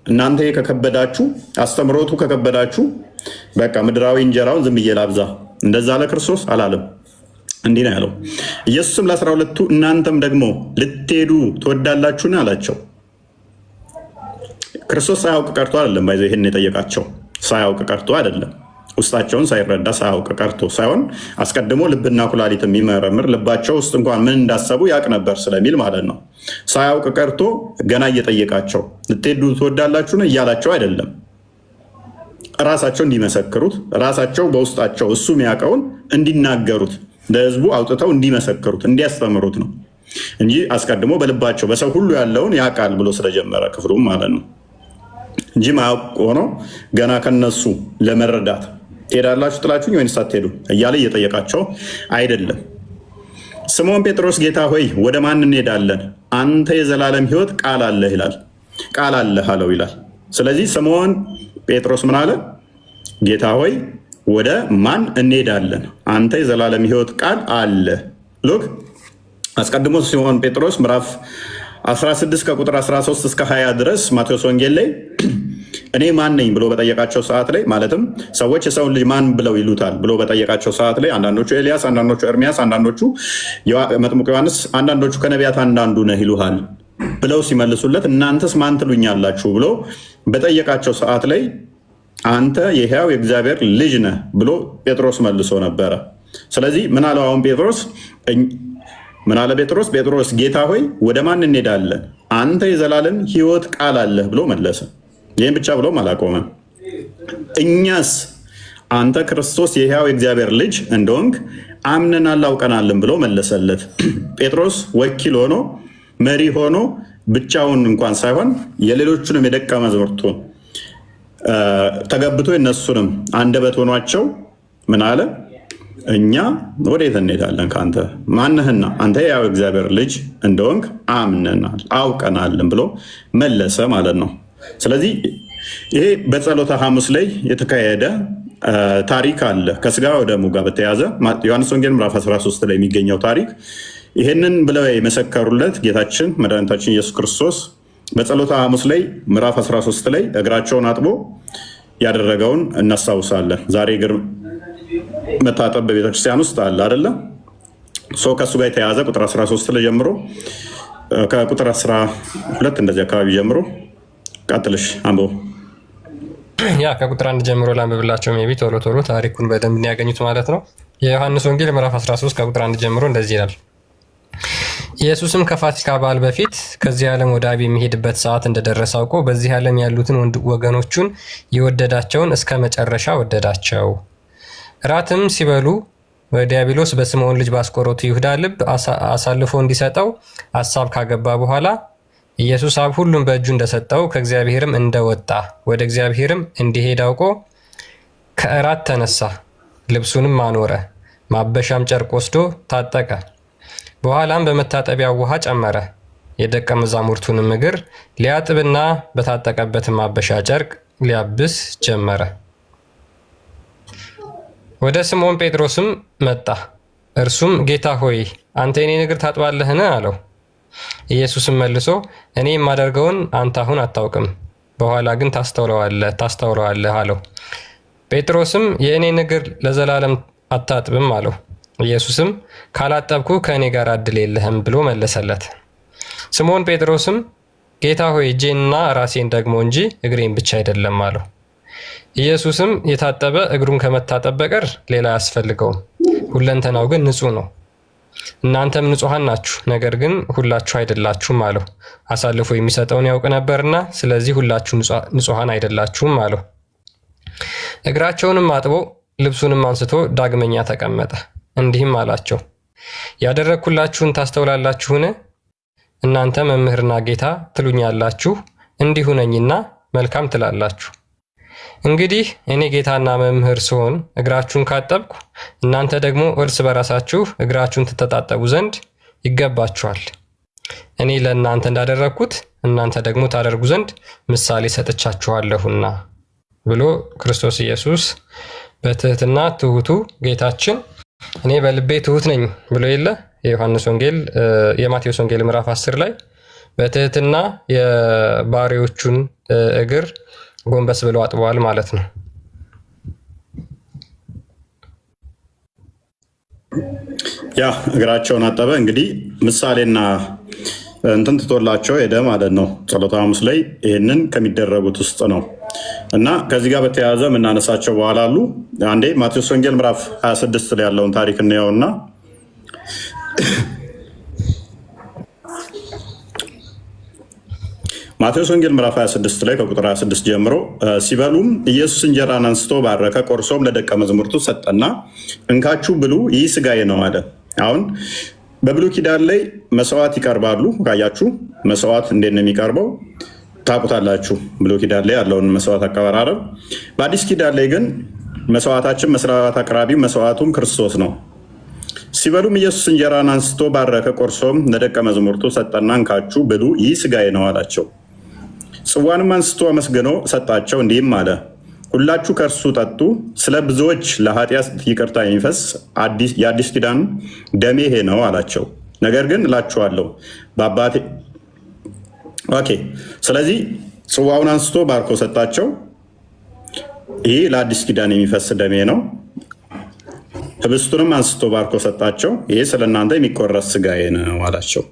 እናንተ ከከበዳችሁ፣ አስተምሮቱ ከከበዳችሁ በቃ ምድራዊ እንጀራውን ዝም ብዬ ላብዛ። እንደዛ አለ ክርስቶስ አላለም። እንዲህ ነው ያለው። ኢየሱስም ለ12ቱ እናንተም ደግሞ ልትሄዱ ትወዳላችሁን አላቸው። ክርስቶስ ሳያውቅ ቀርቶ አይደለም ባይዘው ይሄን የጠየቃቸው፣ ሳያውቅ ቀርቶ አይደለም። ውስጣቸውን ሳይረዳ ሳያውቅ ቀርቶ ሳይሆን አስቀድሞ ልብና ኩላሊት የሚመረምር ልባቸው ውስጥ እንኳን ምን እንዳሰቡ ያውቅ ነበር ስለሚል ማለት ነው። ሳያውቅ ቀርቶ ገና እየጠየቃቸው ልትሄዱ ትወዳላችሁን እያላቸው አይደለም። ራሳቸው እንዲመሰክሩት፣ ራሳቸው በውስጣቸው እሱ የሚያውቀውን እንዲናገሩት፣ ለህዝቡ አውጥተው እንዲመሰክሩት፣ እንዲያስተምሩት ነው እንጂ አስቀድሞ በልባቸው በሰው ሁሉ ያለውን ያውቃል ብሎ ስለጀመረ ክፍሉም ማለት ነው እንጂ ማያውቅ ሆኖ ገና ከነሱ ለመረዳት ትሄዳላችሁ ጥላችሁኝ ወይንስ አትሄዱ እያለ እየጠየቃቸው አይደለም። ስምዖን ጴጥሮስ ጌታ ሆይ ወደ ማን እንሄዳለን? አንተ የዘላለም ሕይወት ቃል አለህ ይላል። ቃል አለህ አለው ይላል። ስለዚህ ስምዖን ጴጥሮስ ምን አለ? ጌታ ሆይ ወደ ማን እንሄዳለን? አንተ የዘላለም ሕይወት ቃል አለ። ሉክ አስቀድሞ ስምዖን ጴጥሮስ ምዕራፍ 16 ከቁጥር 13 እስከ 20 ድረስ ማቴዎስ ወንጌል ላይ እኔ ማን ነኝ ብሎ በጠየቃቸው ሰዓት ላይ ማለትም ሰዎች የሰውን ልጅ ማን ብለው ይሉታል ብሎ በጠየቃቸው ሰዓት ላይ አንዳንዶቹ ኤልያስ፣ አንዳንዶቹ ኤርሚያስ፣ አንዳንዶቹ መጥምቁ ዮሐንስ፣ አንዳንዶቹ ከነቢያት አንዳንዱ ነህ ይሉሃል ብለው ሲመልሱለት እናንተስ ማን ትሉኛላችሁ ብሎ በጠየቃቸው ሰዓት ላይ አንተ የሕያው የእግዚአብሔር ልጅ ነህ ብሎ ጴጥሮስ መልሶ ነበረ። ስለዚህ ምን አለው አሁን ጴጥሮስ? ምን አለ ጴጥሮስ? ጴጥሮስ ጌታ ሆይ ወደ ማን እንሄዳለን? አንተ የዘላለም ሕይወት ቃል አለህ ብሎ መለሰ። ይህም ብቻ ብሎም አላቆመም። እኛስ አንተ ክርስቶስ የሕያው የእግዚአብሔር ልጅ እንደሆንክ አምነናል አውቀናልን ብሎ መለሰለት። ጴጥሮስ ወኪል ሆኖ መሪ ሆኖ ብቻውን እንኳን ሳይሆን የሌሎቹንም የደቀ መዛሙርቱን ተገብቶ የነሱንም አንደበት ሆኗቸው ምን አለ? እኛ ወዴት እንሄዳለን ከአንተ? ማንህና አንተ የሕያው እግዚአብሔር ልጅ እንደሆንክ አምነናል አውቀናልን ብሎ መለሰ ማለት ነው። ስለዚህ ይሄ በጸሎተ ሐሙስ ላይ የተካሄደ ታሪክ አለ ከስጋ ወደሙ ጋር በተያያዘ ዮሐንስ ወንጌል ምዕራፍ 13 ላይ የሚገኘው ታሪክ። ይህንን ብለው የመሰከሩለት ጌታችን መድኃኒታችን ኢየሱስ ክርስቶስ በጸሎተ ሐሙስ ላይ ምዕራፍ 13 ላይ እግራቸውን አጥቦ ያደረገውን እናስታውሳለን። ዛሬ እግር መታጠብ በቤተክርስቲያን ውስጥ አለ አይደለም? ከእሱ ጋር የተያያዘ ቁጥር 13 ላይ ጀምሮ ከቁጥር 12 እንደዚህ አካባቢ ጀምሮ ቀጥልሽ አንቦ ከቁጥር 1 ጀምሮ ላንብብላቸው። ሜይ ቢ ቶሎ ቶሎ ታሪኩን በደንብ ያገኙት ማለት ነው። የዮሐንስ ወንጌል ምዕራፍ 13 ከቁጥር 1 ጀምሮ እንደዚህ ይላል። ኢየሱስም ከፋሲካ በዓል በፊት ከዚህ ዓለም ወደ አብ የሚሄድበት ሰዓት እንደደረሰ አውቆ በዚህ ዓለም ያሉትን ወገኖቹን የወደዳቸውን እስከ መጨረሻ ወደዳቸው። እራትም ሲበሉ ዲያብሎስ በስምዖን ልጅ ባስቆሮቱ ይሁዳ ልብ አሳልፎ እንዲሰጠው አሳብ ካገባ በኋላ ኢየሱስ አብ ሁሉም በእጁ እንደሰጠው ከእግዚአብሔርም እንደወጣ ወደ እግዚአብሔርም እንዲሄድ አውቆ ከእራት ተነሳ፣ ልብሱንም አኖረ፣ ማበሻም ጨርቅ ወስዶ ታጠቀ። በኋላም በመታጠቢያው ውሃ ጨመረ፣ የደቀ መዛሙርቱንም እግር ሊያጥብና በታጠቀበትም ማበሻ ጨርቅ ሊያብስ ጀመረ። ወደ ስምዖን ጴጥሮስም መጣ። እርሱም ጌታ ሆይ አንተ የኔን እግር ታጥባለህን? አለው። ኢየሱስም መልሶ እኔ የማደርገውን አንተ አሁን አታውቅም፣ በኋላ ግን ታስተውለዋለህ አለው። ጴጥሮስም የእኔን እግር ለዘላለም አታጥብም አለው። ኢየሱስም ካላጠብኩ ከእኔ ጋር ዕድል የለህም ብሎ መለሰለት። ስምዖን ጴጥሮስም ጌታ ሆይ እጄንና ራሴን ደግሞ እንጂ እግሬን ብቻ አይደለም አለው። ኢየሱስም የታጠበ እግሩን ከመታጠብ በቀር ሌላ አያስፈልገውም፣ ሁለንተናው ግን ንጹሕ ነው። እናንተም ንጹሐን ናችሁ፣ ነገር ግን ሁላችሁ አይደላችሁም አለው። አሳልፎ የሚሰጠውን ያውቅ ነበርና ስለዚህ ሁላችሁ ንጹሐን አይደላችሁም አለው። እግራቸውንም አጥቦ ልብሱንም አንስቶ ዳግመኛ ተቀመጠ። እንዲህም አላቸው፣ ያደረግኩላችሁን ታስተውላላችሁን? እናንተ መምህርና ጌታ ትሉኛላችሁ፣ እንዲሁ ነኝና መልካም ትላላችሁ። እንግዲህ እኔ ጌታና መምህር ስሆን እግራችሁን ካጠብኩ እናንተ ደግሞ እርስ በራሳችሁ እግራችሁን ትተጣጠቡ ዘንድ ይገባችኋል። እኔ ለእናንተ እንዳደረግኩት እናንተ ደግሞ ታደርጉ ዘንድ ምሳሌ ሰጥቻችኋለሁና ብሎ ክርስቶስ ኢየሱስ በትህትና ትሁቱ ጌታችን እኔ በልቤ ትሁት ነኝ ብሎ የለ የማቴዎስ ወንጌል ምዕራፍ 10 ላይ በትህትና የባሪዎቹን እግር ጎንበስ ብሎ አጥበዋል ማለት ነው። ያ እግራቸውን አጠበ። እንግዲህ ምሳሌና እንትን ትቶላቸው ሄደ ማለት ነው። ጸሎተ ሐሙስ ላይ ይህንን ከሚደረጉት ውስጥ ነው እና ከዚህ ጋር በተያያዘ የምናነሳቸው በኋላ አሉ። አንዴ ማቴዎስ ወንጌል ምዕራፍ 26 ላይ ያለውን ታሪክ እናየውና ማቴዎስ ወንጌል ምዕራፍ 26 ላይ ከቁጥር 26 ጀምሮ ሲበሉም ኢየሱስ እንጀራን አንስቶ ባረከ፣ ቆርሶም ለደቀ መዛሙርቱ ሰጠና እንካችሁ ብሉ፣ ይህ ስጋዬ ነው አለ። አሁን በብሉይ ኪዳን ላይ መስዋዕት ይቀርባሉ። ካያችሁ መስዋዕት እንዴት ነው የሚቀርበው ታውቁታላችሁ። ብሉይ ኪዳን ላይ ያለውን መስዋዕት አቀራረብ። በአዲስ ኪዳን ላይ ግን መስዋዕታችን መስዋዕት አቅራቢ መስዋዕቱም ክርስቶስ ነው። ሲበሉም ኢየሱስ እንጀራን አንስቶ ባረከ፣ ቆርሶም ለደቀ መዛሙርቱ ሰጠና እንካችሁ ብሉ፣ ይህ ስጋዬ ነው አላቸው። ጽዋንም አንስቶ አመስግኖ ሰጣቸው፣ እንዲህም አለ፣ ሁላችሁ ከእርሱ ጠጡ፣ ስለ ብዙዎች ለኃጢአት ይቅርታ የሚፈስ የአዲስ ኪዳን ደሜ ይሄ ነው አላቸው። ነገር ግን እላችኋለሁ በአባቴ ስለዚህ ጽዋውን አንስቶ ባርኮ ሰጣቸው። ይህ ለአዲስ ኪዳን የሚፈስ ደሜ ነው። ህብስቱንም አንስቶ ባርኮ ሰጣቸው። ይህ ስለ እናንተ የሚቆረስ ስጋዬ ነው አላቸው።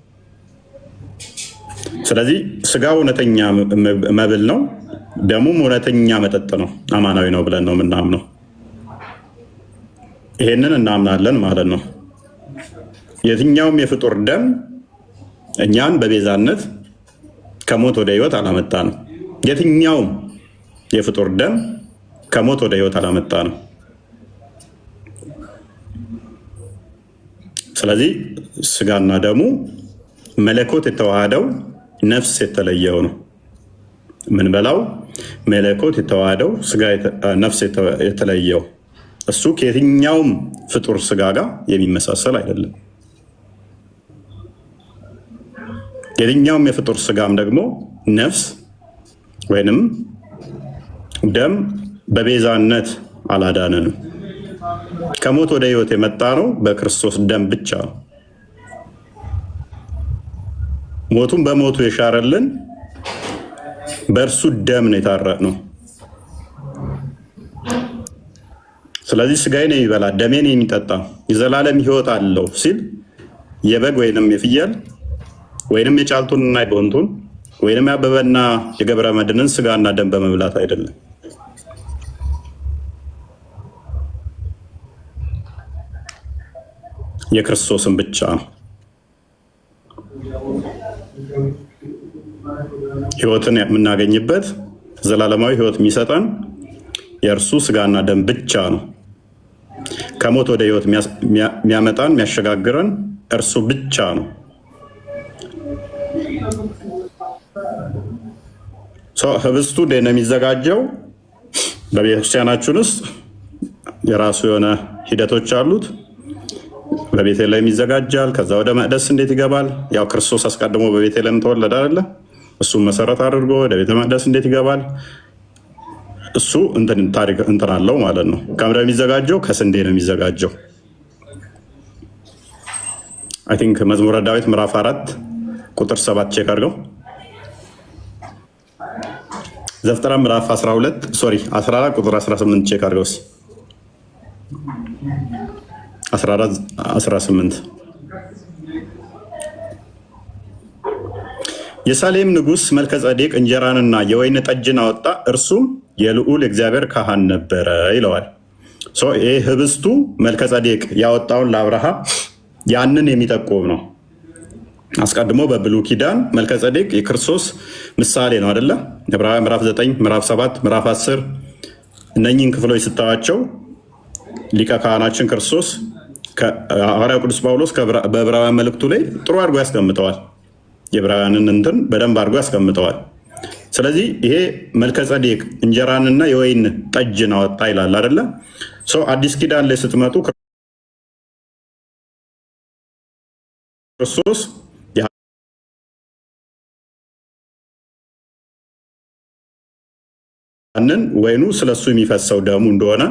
ስለዚህ ስጋው እውነተኛ መብል ነው፣ ደሙም እውነተኛ መጠጥ ነው፣ አማናዊ ነው ብለን ነው የምናምነው። ይሄንን እናምናለን ማለት ነው። የትኛውም የፍጡር ደም እኛን በቤዛነት ከሞት ወደ ህይወት አላመጣ ነው። የትኛውም የፍጡር ደም ከሞት ወደ ህይወት አላመጣ ነው። ስለዚህ ስጋና ደሙ መለኮት የተዋሃደው ነፍስ የተለየው ነው። ምን በላው መለኮት የተዋሃደው ስጋ ነፍስ የተለየው እሱ ከየትኛውም ፍጡር ስጋ ጋር የሚመሳሰል አይደለም። የትኛውም የፍጡር ስጋም ደግሞ ነፍስ ወይንም ደም በቤዛነት አላዳነንም። ከሞት ወደ ህይወት የመጣ ነው በክርስቶስ ደም ብቻ ነው። ሞቱን በሞቱ የሻረልን በእርሱ ደም ነው የታረቅነው። ስለዚህ ስጋዬን የሚበላ ደሜን የሚጠጣ የዘላለም ህይወት አለው ሲል የበግ ወይንም የፍየል ወይንም የጫልቱንና የቦንቱን ወይንም ያበበና የገብረ መድንን ስጋና ደም በመብላት አይደለም። የክርስቶስን ብቻ ነው። ህይወትን የምናገኝበት ዘላለማዊ ህይወት የሚሰጠን የእርሱ ስጋና ደም ብቻ ነው። ከሞት ወደ ህይወት የሚያመጣን የሚያሸጋግረን እርሱ ብቻ ነው። ህብስቱ እንዴት ነው የሚዘጋጀው? በቤተክርስቲያናችን ውስጥ የራሱ የሆነ ሂደቶች አሉት። በቤተልሔም ይዘጋጃል። ከዛ ወደ መቅደስ እንዴት ይገባል? ያው ክርስቶስ አስቀድሞ በቤተልሔም ተወለደ አይደለ? እሱም መሰረት አድርጎ ወደ ቤተ መቅደስ እንዴት ይገባል? እሱ ታሪክ እንትን አለው ማለት ነው። ከምንድን ነው የሚዘጋጀው? ከስንዴ ነው የሚዘጋጀው። አይ ቲንክ መዝሙረ ዳዊት ምዕራፍ 4 ቁጥር 7 ቼክ አድርገው። ዘፍጥረት ምዕራፍ 14 ቁጥር 18 ቼክ አድርገው። 14:18 የሳሌም ንጉሥ መልከጸዴቅ እንጀራንና የወይን ጠጅን አወጣ፣ እርሱም የልዑል እግዚአብሔር ካህን ነበረ ይለዋል። ይህ ህብስቱ መልከጸዴቅ ያወጣውን ለአብርሃም ያንን የሚጠቁም ነው። አስቀድሞ በብሉይ ኪዳን መልከጸዴቅ የክርስቶስ ምሳሌ ነው አይደለ? ዕብራውያን ምዕራፍ 9 ምዕራፍ 7 ምዕራፍ 10 እነኚህን ክፍሎች ስታዋቸው ሊቀ ካህናችን ክርስቶስ ሐዋርያው ቅዱስ ጳውሎስ በዕብራውያን መልእክቱ ላይ ጥሩ አድርጎ ያስቀምጠዋል። የዕብራውያንን እንትን በደንብ አድርጎ ያስቀምጠዋል። ስለዚህ ይሄ መልከጸዴቅ እንጀራንና የወይን ጠጅን አወጣ ይላል አይደለ? አዲስ ኪዳን ላይ ስትመጡ ክርስቶስ ያንን ወይኑ ስለሱ የሚፈሰው ደሙ እንደሆነ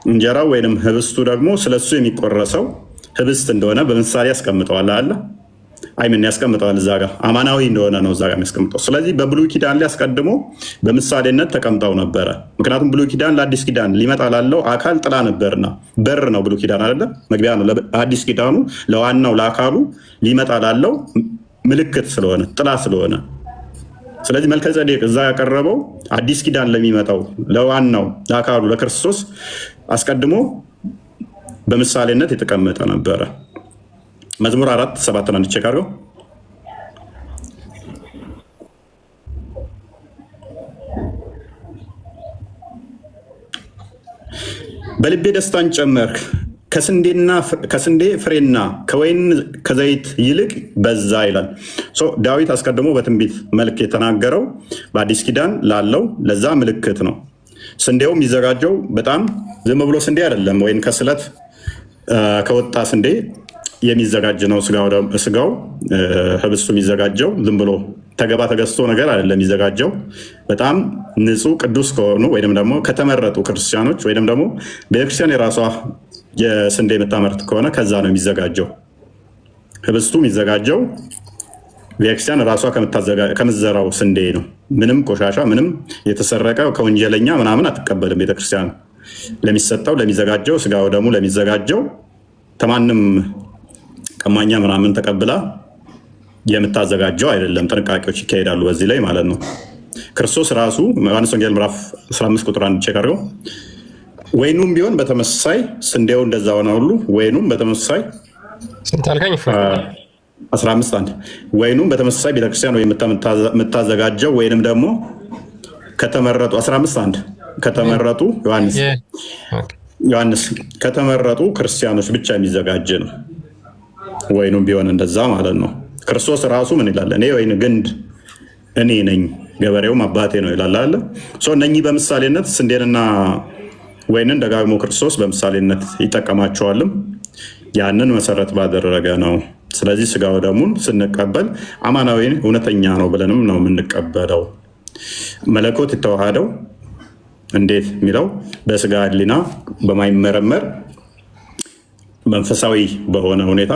እንጀራው ወይንም ህብስቱ ደግሞ ስለሱ የሚቆረሰው ህብስት እንደሆነ በምሳሌ ያስቀምጠዋል አለ አይምን ያስቀምጠዋል። እዛ ጋር አማናዊ እንደሆነ ነው እዛ ጋር የሚያስቀምጠው። ስለዚህ በብሉይ ኪዳን ላይ አስቀድሞ በምሳሌነት ተቀምጠው ነበረ። ምክንያቱም ብሉይ ኪዳን ለአዲስ ኪዳን ሊመጣ ላለው አካል ጥላ ነበርና፣ በር ነው ብሉይ ኪዳን አይደለ? መግቢያ ነው ለአዲስ ኪዳኑ፣ ለዋናው ለአካሉ ሊመጣ ላለው ምልክት ስለሆነ ጥላ ስለሆነ፣ ስለዚህ መልከጸዴቅ እዛ ያቀረበው አዲስ ኪዳን ለሚመጣው ለዋናው ለአካሉ ለክርስቶስ አስቀድሞ በምሳሌነት የተቀመጠ ነበረ። መዝሙር 4:7 አንድ ቼክ አድርገው። በልቤ ደስታን ጨመርክ፣ ከስንዴ ፍሬና ከወይን ከዘይት ይልቅ በዛ ይላል። ዳዊት አስቀድሞ በትንቢት መልክ የተናገረው በአዲስ ኪዳን ላለው ለዛ ምልክት ነው። ስንዴው የሚዘጋጀው በጣም ዝም ብሎ ስንዴ አይደለም፣ ወይም ከስለት ከወጣ ስንዴ የሚዘጋጅ ነው። ስጋው ህብስቱ የሚዘጋጀው ዝም ብሎ ተገባ ተገዝቶ ነገር አይደለም። የሚዘጋጀው በጣም ንጹህ ቅዱስ ከሆኑ ወይም ደግሞ ከተመረጡ ክርስቲያኖች ወይም ደግሞ ቤተክርስቲያን የራሷ የስንዴ የምታመርት ከሆነ ከዛ ነው የሚዘጋጀው። ህብስቱ የሚዘጋጀው ቤተክርስቲያን ራሷ ከምትዘራው ስንዴ ነው። ምንም ቆሻሻ ምንም የተሰረቀ ከወንጀለኛ ምናምን አትቀበልም ቤተክርስቲያን። ለሚሰጠው ለሚዘጋጀው ስጋው ደግሞ ለሚዘጋጀው ተማንም ቀማኛ ምናምን ተቀብላ የምታዘጋጀው አይደለም። ጥንቃቄዎች ይካሄዳሉ በዚህ ላይ ማለት ነው። ክርስቶስ ራሱ ዮሐንስ ወንጌል ምዕራፍ 15 ቁጥር 1 ቼክ አድርገው። ወይኑም ቢሆን በተመሳሳይ ስንዴው እንደዛ ሆነ ሁሉ ወይኑም በተመሳሳይ 15:1 ወይኑም በተመሳሳይ ቤተክርስቲያን ወይ የምታዘጋጀው ወይንም ደግሞ ከተመረጡ 15:1 ከተመረጡ ዮሐንስ ከተመረጡ ክርስቲያኖች ብቻ የሚዘጋጅ ነው። ወይኑም ቢሆን እንደዛ ማለት ነው። ክርስቶስ ራሱ ምን ይላል? እኔ ወይን ግንድ እኔ ነኝ፣ ገበሬውም አባቴ ነው ይላል አለ። እነኚህ በምሳሌነት ስንዴንና ወይንን ደጋግሞ ክርስቶስ በምሳሌነት ይጠቀማቸዋልም። ያንን መሰረት ባደረገ ነው። ስለዚህ ስጋው ደሙን ስንቀበል አማናዊ እውነተኛ ነው ብለንም ነው የምንቀበለው። መለኮት የተዋሃደው እንዴት የሚለው በስጋ ሕሊና በማይመረመር መንፈሳዊ በሆነ ሁኔታ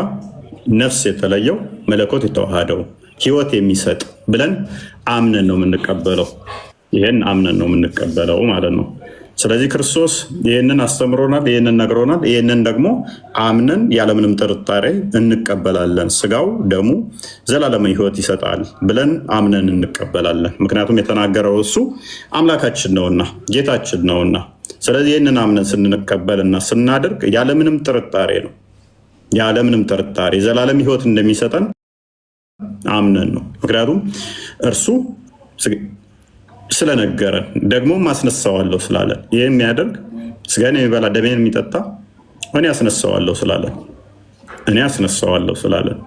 ነፍስ የተለየው መለኮት የተዋሃደው ህይወት የሚሰጥ ብለን አምነን ነው የምንቀበለው። ይህን አምነን ነው የምንቀበለው ማለት ነው። ስለዚህ ክርስቶስ ይህንን አስተምሮናል፣ ይህንን ነግሮናል። ይህንን ደግሞ አምነን ያለምንም ጥርጣሬ እንቀበላለን። ስጋው ደሙ ዘላለማዊ ህይወት ይሰጣል ብለን አምነን እንቀበላለን። ምክንያቱም የተናገረው እሱ አምላካችን ነውና ጌታችን ነውና። ስለዚህ ይህንን አምነን ስንቀበልና ስናደርግ ያለምንም ጥርጣሬ ነው ያለምንም ጥርጣሬ ዘላለም ህይወት እንደሚሰጠን አምነን ነው። ምክንያቱም እርሱ ስለነገረን ደግሞም አስነሳዋለሁ ስላለን፣ ይህ የሚያደርግ ስጋን የሚበላ ደሜን የሚጠጣ እኔ አስነሳዋለሁ ስላለን፣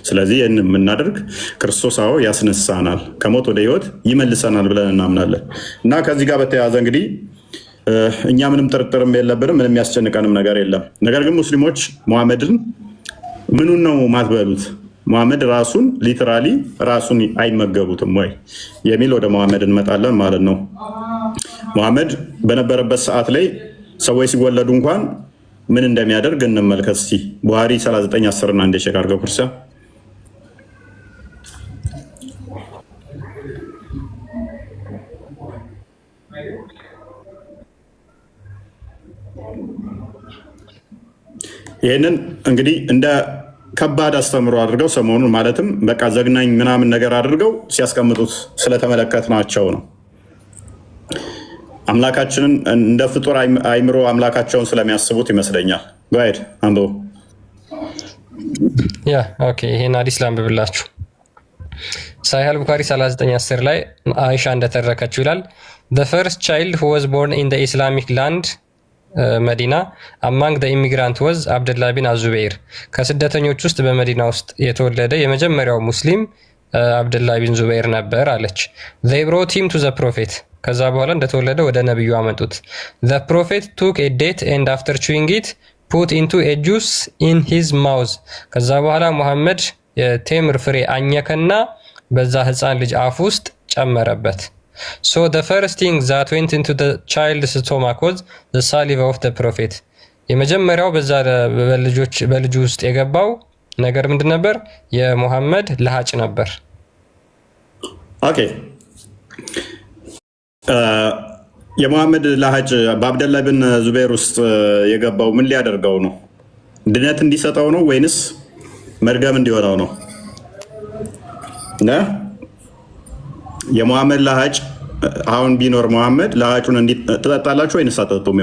ስለዚህ ይህን የምናደርግ ክርስቶስ ያስነሳናል፣ ከሞት ወደ ህይወት ይመልሰናል ብለን እናምናለን። እና ከዚህ ጋር በተያያዘ እንግዲህ እኛ ምንም ጥርጥርም የለብንም፣ ምንም ያስጨንቀንም ነገር የለም። ነገር ግን ሙስሊሞች ሙሐመድን ምኑን ነው ማትበሉት? ሙሐመድ ራሱን ሊትራሊ ራሱን አይመገቡትም ወይ የሚል ወደ ሙሐመድ እንመጣለን ማለት ነው። ሙሐመድ በነበረበት ሰዓት ላይ ሰዎች ሲወለዱ እንኳን ምን እንደሚያደርግ እንመልከት እስቲ። ቡሃሪ 39:10 አንዴ ቼክ አድርገው ክርስቲያን። ይህንን እንግዲህ እንደ ከባድ አስተምሮ አድርገው ሰሞኑን ማለትም በቃ ዘግናኝ ምናምን ነገር አድርገው ሲያስቀምጡት ስለተመለከትናቸው ነው። አምላካችንን እንደ ፍጡር አይምሮ አምላካቸውን ስለሚያስቡት ይመስለኛል። ጋይድ አንብቦ ይሄን ሐዲስ ላንብብላችሁ። ሳሂህ አል-ቡኻሪ 39:10 ላይ አይሻ እንደተረከችው ይላል the first child who was born in the Islamic land መዲና አማንግ ዘ ኢሚግራንት ወዝ አብደላ ቢን አዙበይር። ከስደተኞች ውስጥ በመዲና ውስጥ የተወለደ የመጀመሪያው ሙስሊም አብደላ ቢን ዙበይር ነበር አለች። they brought him to the prophet ከዛ በኋላ እንደተወለደ ወደ ነብዩ አመጡት። the prophet took a date and after chewing it put into a juice in his mouth ከዛ በኋላ ሙሐመድ የቴምር ፍሬ አኘከና በዛ ህፃን ልጅ አፍ ውስጥ ጨመረበት። so the first thing that went into the child's stomach was the saliva of the prophet የመጀመሪያው በዛ በልጁ ውስጥ የገባው ነገር ምንድን ነበር? የሙሐመድ ለሃጭ ነበር። ኦኬ የሙሐመድ ለሃጭ በአብደላ ብን ዙበይር ውስጥ የገባው ምን ሊያደርገው ነው? ድነት እንዲሰጠው ነው ወይንስ መርገም እንዲሆነው ነው? የሙሐመድ ለሃጭ አሁን ቢኖር ሙሐመድ ለሃጩን ትጠጣላችሁ ወይንስ አትጠጡም?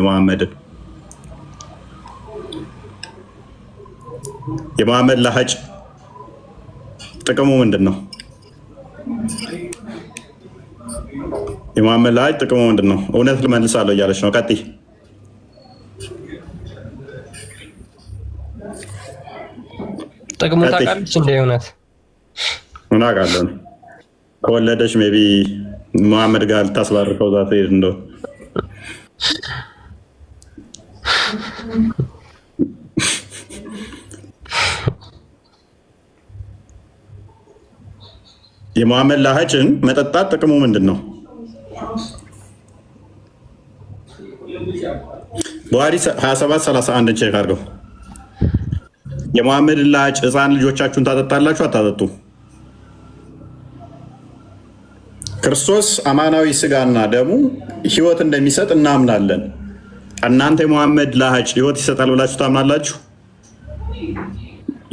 የሙሐመድ ለሃጭ ጥቅሙ ምንድን ነው? የሙሐመድ ለሃጭ ጥቅሙ ምንድን ነው? እውነት ልመልሳለሁ እያለች ነው። ቀጥይ። ጥቅሙ ታውቃለች እንደ እውነት ምን አውቃለሁ። ከወለደች ሜይ ቢ ሙሐመድ ጋር ልታስባርከው ዛት ሄድ እንደው የሙሐመድ ለሃጭን መጠጣት ጥቅሙ ምንድን ነው? ቡሃሪ 27:31 ቼክ አድርገው። የሙሐመድ ለሃጭ ህፃን ልጆቻችሁን ታጠጣላችሁ አታጠጡ? ክርስቶስ አማናዊ ስጋና ደሙ ህይወት እንደሚሰጥ እናምናለን። እናንተ የሙሐመድ ለሃጭ ህይወት ይሰጣል ብላችሁ ታምናላችሁ?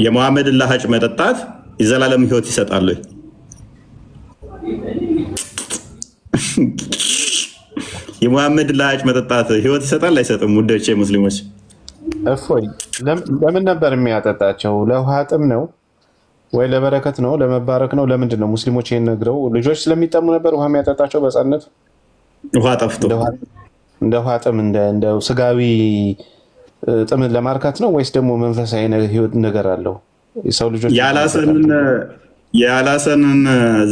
የሙሐመድ ለሃጭ መጠጣት የዘላለም ህይወት ይሰጣል? የሙሐመድ ለሃጭ መጠጣት ህይወት ይሰጣል አይሰጥም? ውዶቼ ሙስሊሞች እፎይ ለምን ነበር የሚያጠጣቸው? ለውሃ ጥም ነው ወይ ለበረከት ነው? ለመባረክ ነው? ለምንድን ነው ሙስሊሞች ይሄን ነግረው? ልጆች ስለሚጠሙ ነበር ውሃ የሚያጠጣቸው በህፃንነቱ? ውሃ ጠፍቶ እንደ ውሃ ጥም እንደ ስጋዊ ጥምን ለማርካት ነው ወይስ ደግሞ መንፈሳዊ ነገር አለው? ሰው ልጆች የአላሰንን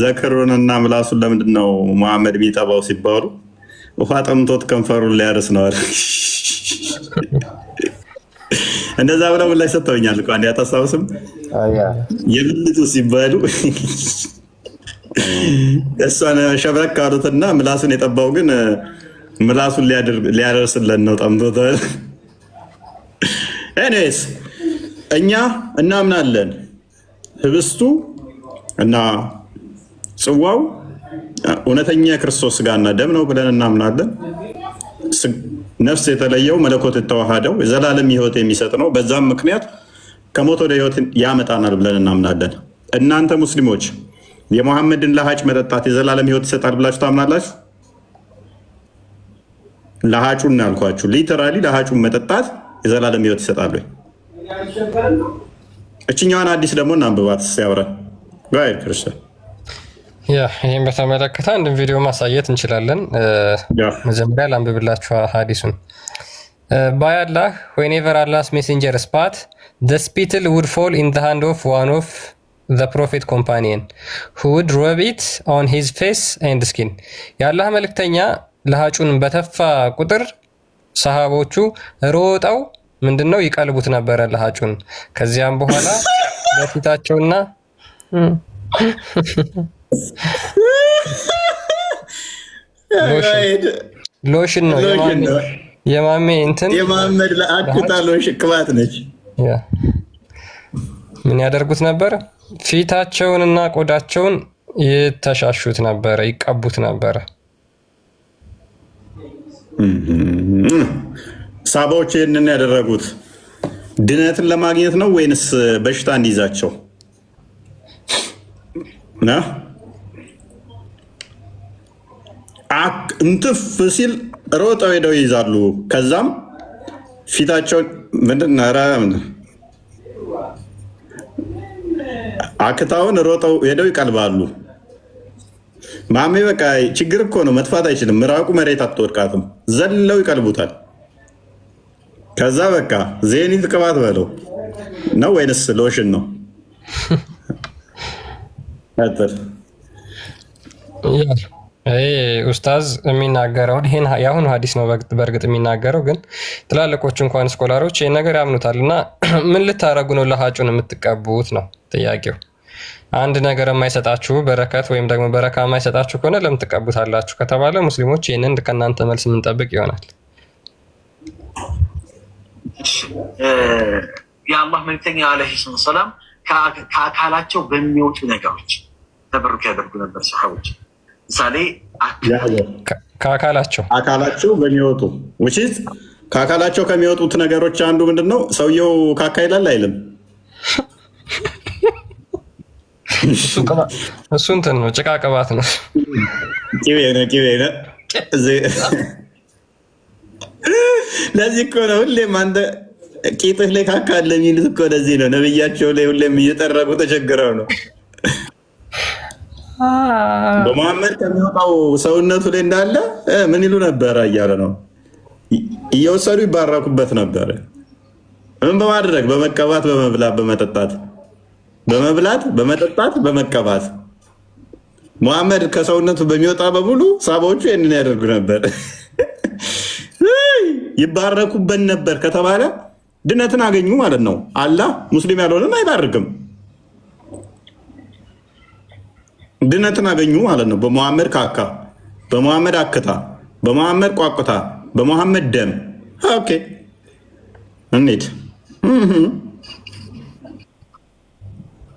ዘክሩንና ምላሱን ለምንድን ነው ሙሐመድ የሚጠባው ሲባሉ ውሃ ጠምቶት ከንፈሩን ሊያርስ ነው አይደል? እንደዛ ብለው ምን ላይ ሰጥተውኛል እኮ አንዴ አታስታውስም? የብልቱ ሲባሉ እሷን ሸብረክ አሉትና ምላሱን የጠባው ግን ምላሱን ሊያደርስለን ነው ጠምቶት። ኤኒዌይስ እኛ እናምናለን ህብስቱ እና ጽዋው እውነተኛ የክርስቶስ ስጋና ደም ነው ብለን እናምናለን። ነፍስ የተለየው መለኮት የተዋሃደው የዘላለም ህይወት የሚሰጥ ነው። በዛም ምክንያት ከሞት ወደ ህይወት ያመጣናል ብለን እናምናለን። እናንተ ሙስሊሞች የሙሐመድን ለሃጭ መጠጣት የዘላለም ህይወት ይሰጣል ብላችሁ ታምናላችሁ? ለሃጩን ያልኳችሁ ሊተራሊ ለሃጩን መጠጣት የዘላለም ህይወት ይሰጣል ወይ? እችኛዋን አዲስ ደግሞ እናንብባት ሲያብረን ጋር ክርስቲያን ይህም በተመለከተ አንድ ቪዲዮ ማሳየት እንችላለን። መጀመሪያ ላንብብላችሁ ሀዲሱን። by Allah, whenever Allah's messenger spat, the spittle would fall in the hand of one of the prophet companion, who would rub it on his face and skin. የአላህ መልእክተኛ ለሃጩን በተፋ ቁጥር ሰሃቦቹ ሮጠው ምንድነው ይቀልቡት ነበረ ለሃጩን። ከዚያም በኋላ በፊታቸውና ሎሽን ነው የማሜ እንትን የመሐመድ ለአክታ ሎሽን ቅባት ነች። ምን ያደርጉት ነበር? ፊታቸውንና ቆዳቸውን ይተሻሹት ነበረ፣ ይቀቡት ነበረ። ሳባዎች ይህንን ያደረጉት ድነትን ለማግኘት ነው ወይንስ በሽታ እንዲይዛቸው? እንትፍ ሲል ሮጠው ሄደው ይይዛሉ። ከዛም ፊታቸውን አክታውን ሮጠው ሄደው ይቀልባሉ። ማሜ በቃ ችግር እኮ ነው። መጥፋት አይችልም። ምራቁ መሬት አትወድቃትም። ዘለው ይቀልቡታል። ከዛ በቃ ዜኒት ቅባት በለው ነው ወይንስ ሎሽን ነው? ኡስታዝ የሚናገረውን ይሄን የአሁኑ ሀዲስ ነው በእርግጥ የሚናገረው፣ ግን ትላልቆቹ እንኳን ስኮላሮች ይህን ነገር ያምኑታል። እና ምን ልታረጉ ነው ለሀጩን የምትቀቡት ነው ጥያቄው። አንድ ነገር የማይሰጣችሁ በረከት ወይም ደግሞ በረካ የማይሰጣችሁ ከሆነ ለምን ትቀቡታላችሁ ከተባለ ሙስሊሞች ይህንን ከእናንተ መልስ የምንጠብቅ ይሆናል። የአላህ መልክተኛ ዓለይሂ ሰላም ከአካላቸው በሚወጡ ነገሮች ተበሩክ ያደርጉ ነበር ሰሃቦች። ምሳሌ ከአካላቸው በሚወጡ ከአካላቸው ከሚወጡት ነገሮች አንዱ ምንድን ነው? ሰውየው ካካ ይላል አይልም? እሱ እንትን ነው፣ ጭቃ ቅባት ነው፣ ቂቤ ነው። ለዚህ እኮ ነው ሁሌም አንተ ቂጥህ ላይ ካካ አለ የሚሉት እኮ ለዚህ ነው። ነብያቸው ላይ ሁሌም እየጠረጉ ተቸግረው ነው። በመሐመድ ከሚወጣው ሰውነቱ ላይ እንዳለ ምን ይሉ ነበረ እያለ ነው። እየወሰዱ ይባረኩበት ነበረ። ምን በማድረግ በመቀባት፣ በመብላት፣ በመጠጣት፣ በመቀባት። መሐመድ ከሰውነቱ በሚወጣ በሙሉ ሳባዎቹ ይህንን ያደርጉ ነበር። ይባረኩበት ነበር ከተባለ ድነትን አገኙ ማለት ነው። አላህ ሙስሊም ያልሆነን አይባርክም። ድነትን አገኙ ማለት ነው። በመሐመድ ካካ፣ በመሐመድ አክታ፣ በመሐመድ ቋቁታ፣ በመሐመድ ደም። ኦኬ እንሂድ።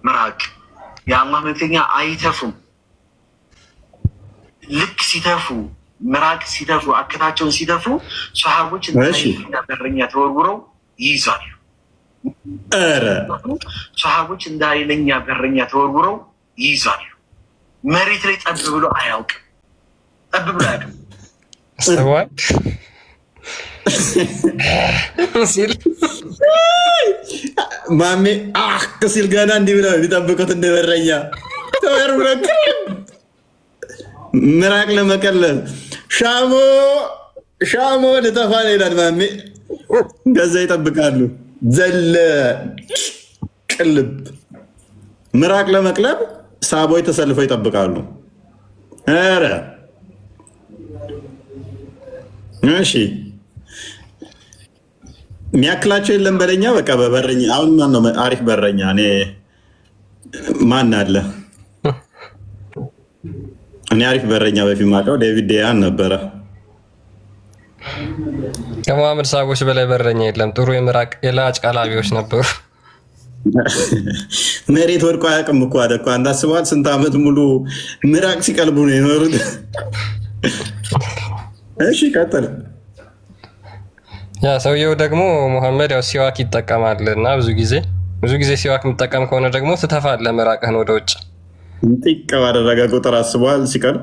ምራቅ የአላህ መልክተኛ አይተፉም። ልክ ሲተፉ ምራቅ ሲተፉ አክታቸውን ሲተፉ ሰሃቦች በረኛ ተወርውረው ይይዛሉ። ሰሃቦች እንደ ኃይለኛ በረኛ ተወርውረው ይይዛሉ። መሬት ላይ ጠብ ብሎ አያውቅም። ሲል ማሜ ሲል ገና እንዲህ ብለው የሚጠብቁት እንደ በረኛ ምራቅ ለመቀለል ሻሞ ልጠፋ ነው ይላል ማሜ። ገዛ ይጠብቃሉ። ዘለ ቅልብ ምራቅ ለመቅለብ ሳቦይ ተሰልፈው ይጠብቃሉ። ኧረ እሺ የሚያክላቸው የለም በረኛ። በቃ በበረኛ አሁን ማን ነው አሪፍ በረኛ? እኔ ማን አለ? እኔ አሪፍ በረኛ በፊት ማውቀው ዴቪድ ዴያን ነበረ። ከመሐመድ ሰሃቦች በላይ በረኛ የለም። ጥሩ የምራቅ የላጭ ቀላቢዎች ነበሩ። መሬት ወድቆ አያውቅም እኮ አለ እኮ። አንድ አስበዋል? ስንት ዓመት ሙሉ ምራቅ ሲቀልቡ ነው የኖሩት። እሺ ቀጥል። ያ ሰውየው ደግሞ መሐመድ ያው ሲዋክ ይጠቀማል እና ብዙ ጊዜ ሲዋክ የምጠቀም ከሆነ ደግሞ ትተፋለህ ምራቅህን ወደ ውጭ። ጢቅ ባደረገ ቁጥር አስበዋል ሲቀርብ።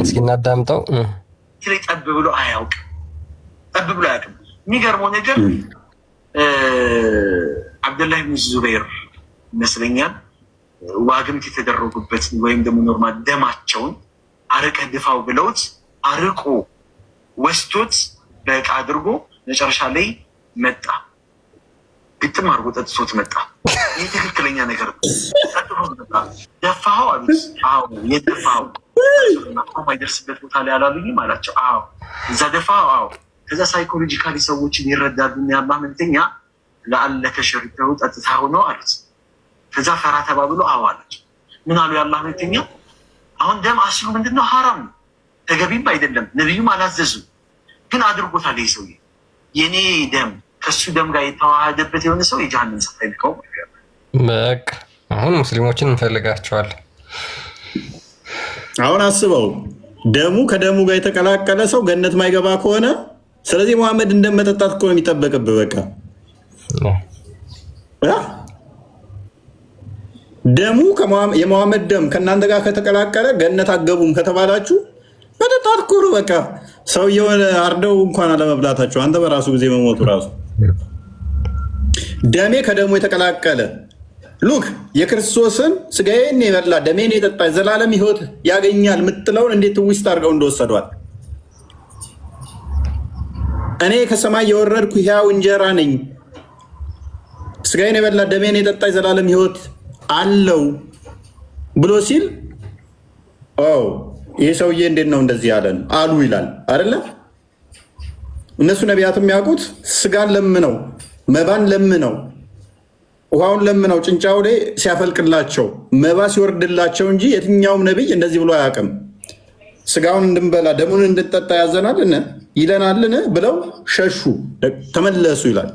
እስኪ እናዳምጠው። ጠብ ብሎ አያውቅም። የሚገርመው ነገር አብደላህ ብን ዙበይር ይመስለኛል ዋግምት የተደረጉበት ወይም ደግሞ ኖርማል ደማቸውን አርቀህ ድፋው ብለውት አርቆ ወስቶት በዕቃ አድርጎ መጨረሻ ላይ መጣ። ግጥም አድርጎ ጠጥቶት መጣ። ይህ ትክክለኛ ነገር ደፋኸው አሉት። አዎ የደፋኸው ማይደርስበት ቦታ ላይ አላሉኝም አላቸው። አዎ እዛ ደፋኸው። አዎ ከዛ ሳይኮሎጂካሊ ሰዎችን ይረዳሉ። የአላህ መልክተኛ ለአለከ ሸሪተው ጠጥታው ነው አሉት። ከዛ ፈራ ተባብሎ አዎ አላቸው። ምን አሉ የአላህ መልክተኛ? አሁን ደም አስሉ ምንድነው? ሐራም ነው፣ ተገቢም አይደለም። ነቢዩም አላዘዙ፣ ግን አድርጎታል። ይህ ሰውዬ የኔ ደም ከሱ ደም ጋር የተዋሃደበት የሆነ ሰው የጀሃነም ሰፋ ይልቀው። በቃ አሁን ሙስሊሞችን እንፈልጋቸዋለን። አሁን አስበው፣ ደሙ ከደሙ ጋር የተቀላቀለ ሰው ገነት ማይገባ ከሆነ ስለዚህ መሐመድ እንደመጠጣት እኮ ነው የሚጠበቅብህ። በቃ ደሙ የመሐመድ ደም ከእናንተ ጋር ከተቀላቀለ ገነት አገቡም ከተባላችሁ መጠጣት እኮ ነው። በቃ ሰውየውን አርደው እንኳን አለመብላታቸው አንተ በራሱ ጊዜ መሞቱ ራሱ ደሜ ከደሙ የተቀላቀለ ሉክ የክርስቶስን ስጋዬን የበላ ደሜን የጠጣ የዘላለም ሕይወት ያገኛል የምትለውን እንዴት ትውስት አድርገው እንደወሰዷል። እኔ ከሰማይ የወረድኩ ሕያው እንጀራ ነኝ፣ ስጋዬን የበላ ደሜን የጠጣ የዘላለም ሕይወት አለው ብሎ ሲል ይህ ሰውዬ እንዴት ነው እንደዚህ ያለን አሉ ይላል አይደለ? እነሱ ነቢያት የሚያውቁት ስጋን ለምነው መባን ለምነው ውሃውን ለምነው ጭንጫው ላይ ሲያፈልቅላቸው መባ ሲወርድላቸው እንጂ የትኛውም ነቢይ እንደዚህ ብሎ አያውቅም። ስጋውን እንድንበላ ደሙን እንድንጠጣ ያዘናልን ይለናልን ብለው ሸሹ፣ ተመለሱ ይላል።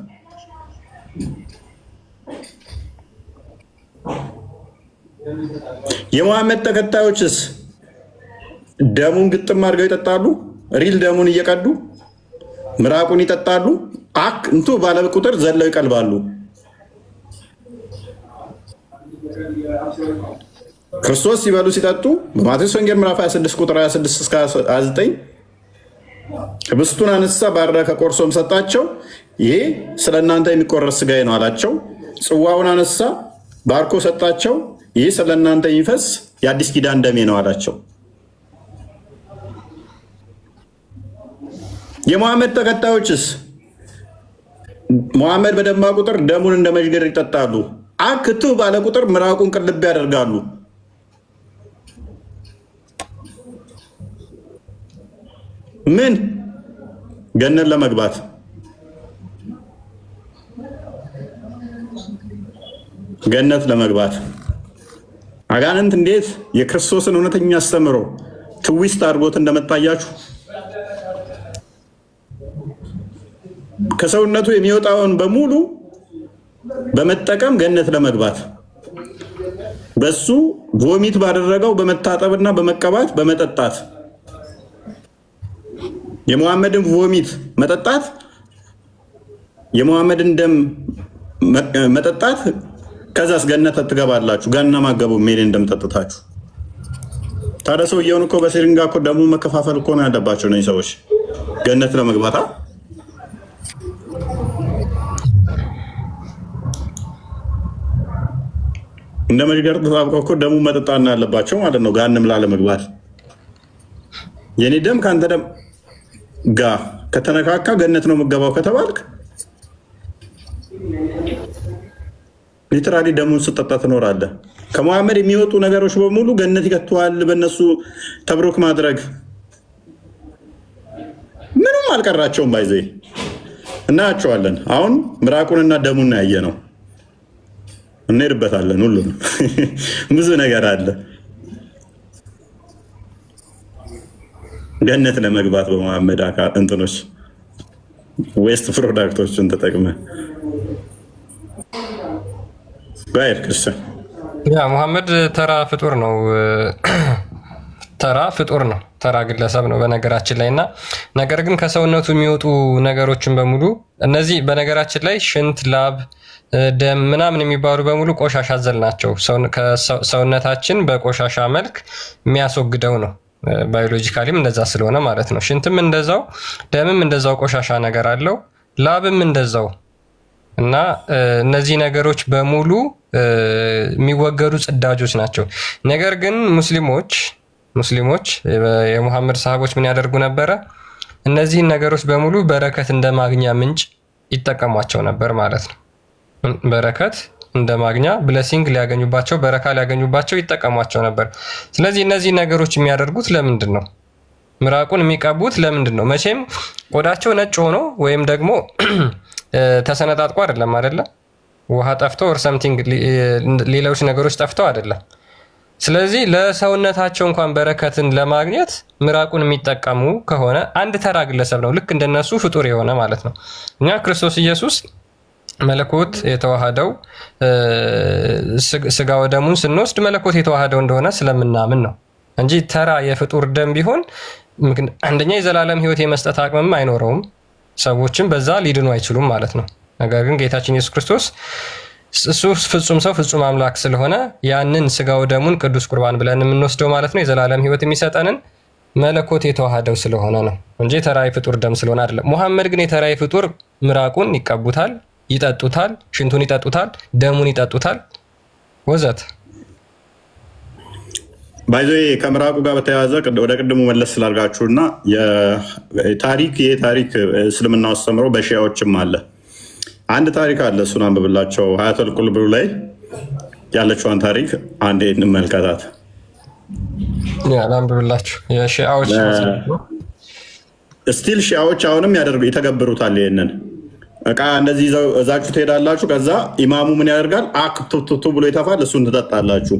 የሙሐመድ ተከታዮችስ ደሙን ግጥም አድርገው ይጠጣሉ። ሪል ደሙን እየቀዱ ምራቁን ይጠጣሉ። እንቱ ባለ ቁጥር ዘለው ይቀልባሉ። ክርስቶስ ሲበሉ ሲጠጡ በማቴዎስ ወንጌል ምዕራፍ 26 ቁጥር 26 እስከ 29 ህብስቱን አነሳ፣ ባረከ፣ ቆርሶም ሰጣቸው። ይሄ ስለ እናንተ የሚቆረስ ስጋዬ ነው አላቸው። ጽዋውን አነሳ፣ ባርኮ ሰጣቸው። ይህ ስለ እናንተ የሚፈስ የአዲስ ኪዳን ደሜ ነው አላቸው። የሙሐመድ ተከታዮችስ ሙሐመድ በደማ ቁጥር ደሙን እንደ መዥገር ይጠጣሉ። አክቱ ባለ ቁጥር ምራቁን ቅልብ ያደርጋሉ። ምን ገነት ለመግባት አጋንንት እንዴት የክርስቶስን እውነተኛ አስተምሮ ትዊስት አድርጎት እንደመጣያችሁ ከሰውነቱ የሚወጣውን በሙሉ በመጠቀም ገነት ለመግባት በሱ ቮሚት ባደረገው በመታጠብና በመቀባት በመጠጣት የሙሐመድን ቮሚት መጠጣት የሙሐመድን ደም መጠጣት ከዛስ ገነት ትገባላችሁ። ገሃነም አትገቡ ሜል እንደምጠጥታችሁ። ታዲያ ሰውየውን እኮ በሲሪንጋ እኮ ደሙ መከፋፈል እኮ ነው ያለባቸው ነው ሰዎች ገነት ለመግባት እንደ መዥገር ተጣብቀው እኮ ደሙ መጠጣና ያለባቸው ማለት ነው ገሃነም ላለመግባት። የኔ ደም ከአንተ ደም ጋር ከተነካካ ገነት ነው የምገባው ከተባልክ ሊትራሊ ደሙን ስጠጣ ትኖራለህ። ከሙሐመድ የሚወጡ ነገሮች በሙሉ ገነት ይከተዋል። በእነሱ ተብሩክ ማድረግ ምንም አልቀራቸውም። ባይዘ እናያቸዋለን። አሁን ምራቁንና ደሙን ያየ ነው። እንሄድበታለን። ሁሉንም ብዙ ነገር አለ። ገነት ለመግባት በሙሐመድ እንትኖች ዌስት ፕሮዳክቶችን ተጠቅመ ጋር ክርስቲያን ሙሐመድ ተራ ፍጡር ነው። ተራ ግለሰብ ነው በነገራችን ላይ እና ነገር ግን ከሰውነቱ የሚወጡ ነገሮችን በሙሉ እነዚህ በነገራችን ላይ ሽንት፣ ላብ፣ ደም ምናምን የሚባሉ በሙሉ ቆሻሻ አዘል ናቸው። ሰውነታችን በቆሻሻ መልክ የሚያስወግደው ነው። ባዮሎጂካሊም እንደዛ ስለሆነ ማለት ነው። ሽንትም እንደዛው፣ ደምም እንደዛው ቆሻሻ ነገር አለው፣ ላብም እንደዛው እና እነዚህ ነገሮች በሙሉ የሚወገዱ ጽዳጆች ናቸው። ነገር ግን ሙስሊሞች የሙሐመድ ሰሃቦች ምን ያደርጉ ነበረ? እነዚህን ነገሮች በሙሉ በረከት እንደ ማግኛ ምንጭ ይጠቀሟቸው ነበር ማለት ነው። በረከት እንደ ማግኛ ብለሲንግ ሊያገኙባቸው፣ በረካ ሊያገኙባቸው ይጠቀሟቸው ነበር። ስለዚህ እነዚህ ነገሮች የሚያደርጉት ለምንድን ነው? ምራቁን የሚቀቡት ለምንድን ነው? መቼም ቆዳቸው ነጭ ሆኖ ወይም ደግሞ ተሰነጣጥቆ አይደለም አይደለ? ውሃ ጠፍቶ ኦር ሰምቲንግ ሌሎች ነገሮች ጠፍተው አይደለም። ስለዚህ ለሰውነታቸው እንኳን በረከትን ለማግኘት ምራቁን የሚጠቀሙ ከሆነ አንድ ተራ ግለሰብ ነው፣ ልክ እንደነሱ ፍጡር የሆነ ማለት ነው። እኛ ክርስቶስ ኢየሱስ መለኮት የተዋሃደው ስጋ ወደሙን ስንወስድ መለኮት የተዋሃደው እንደሆነ ስለምናምን ነው እንጂ ተራ የፍጡር ደም ቢሆን አንደኛ የዘላለም ሕይወት የመስጠት አቅምም አይኖረውም፣ ሰዎችም በዛ ሊድኑ አይችሉም ማለት ነው። ነገር ግን ጌታችን ኢየሱስ ክርስቶስ እሱ ፍጹም ሰው ፍጹም አምላክ ስለሆነ ያንን ስጋ ወደሙን ቅዱስ ቁርባን ብለን የምንወስደው ማለት ነው የዘላለም ሕይወት የሚሰጠንን መለኮት የተዋሃደው ስለሆነ ነው እንጂ የተራይ ፍጡር ደም ስለሆነ አይደለም። ሙሐመድ ግን የተራይ ፍጡር ምራቁን ይቀቡታል፣ ይጠጡታል፣ ሽንቱን ይጠጡታል፣ ደሙን ይጠጡታል ወዘት። ባይዞ ከምራቁ ጋር በተያያዘ ወደ ቅድሙ መለስ ስላልጋችሁና የታሪክ እስልምና አስተምሮ በሺያዎችም አለ። አንድ ታሪክ አለ፣ እሱን አንብብላቸው። ሀያተል ቁልብ ላይ ያለችዋን ታሪክ አንዴ እንመልከታት። ላንብብላችሁ። የሺዓዎች ስቲል ሺዓዎች አሁንም ይተገብሩታል። ይሄንን እቃ እንደዚህ እዛችሁ ትሄዳላችሁ። ከዛ ኢማሙ ምን ያደርጋል? አክቱቱቱ ብሎ ይተፋል። እሱን ትጠጣላችሁ።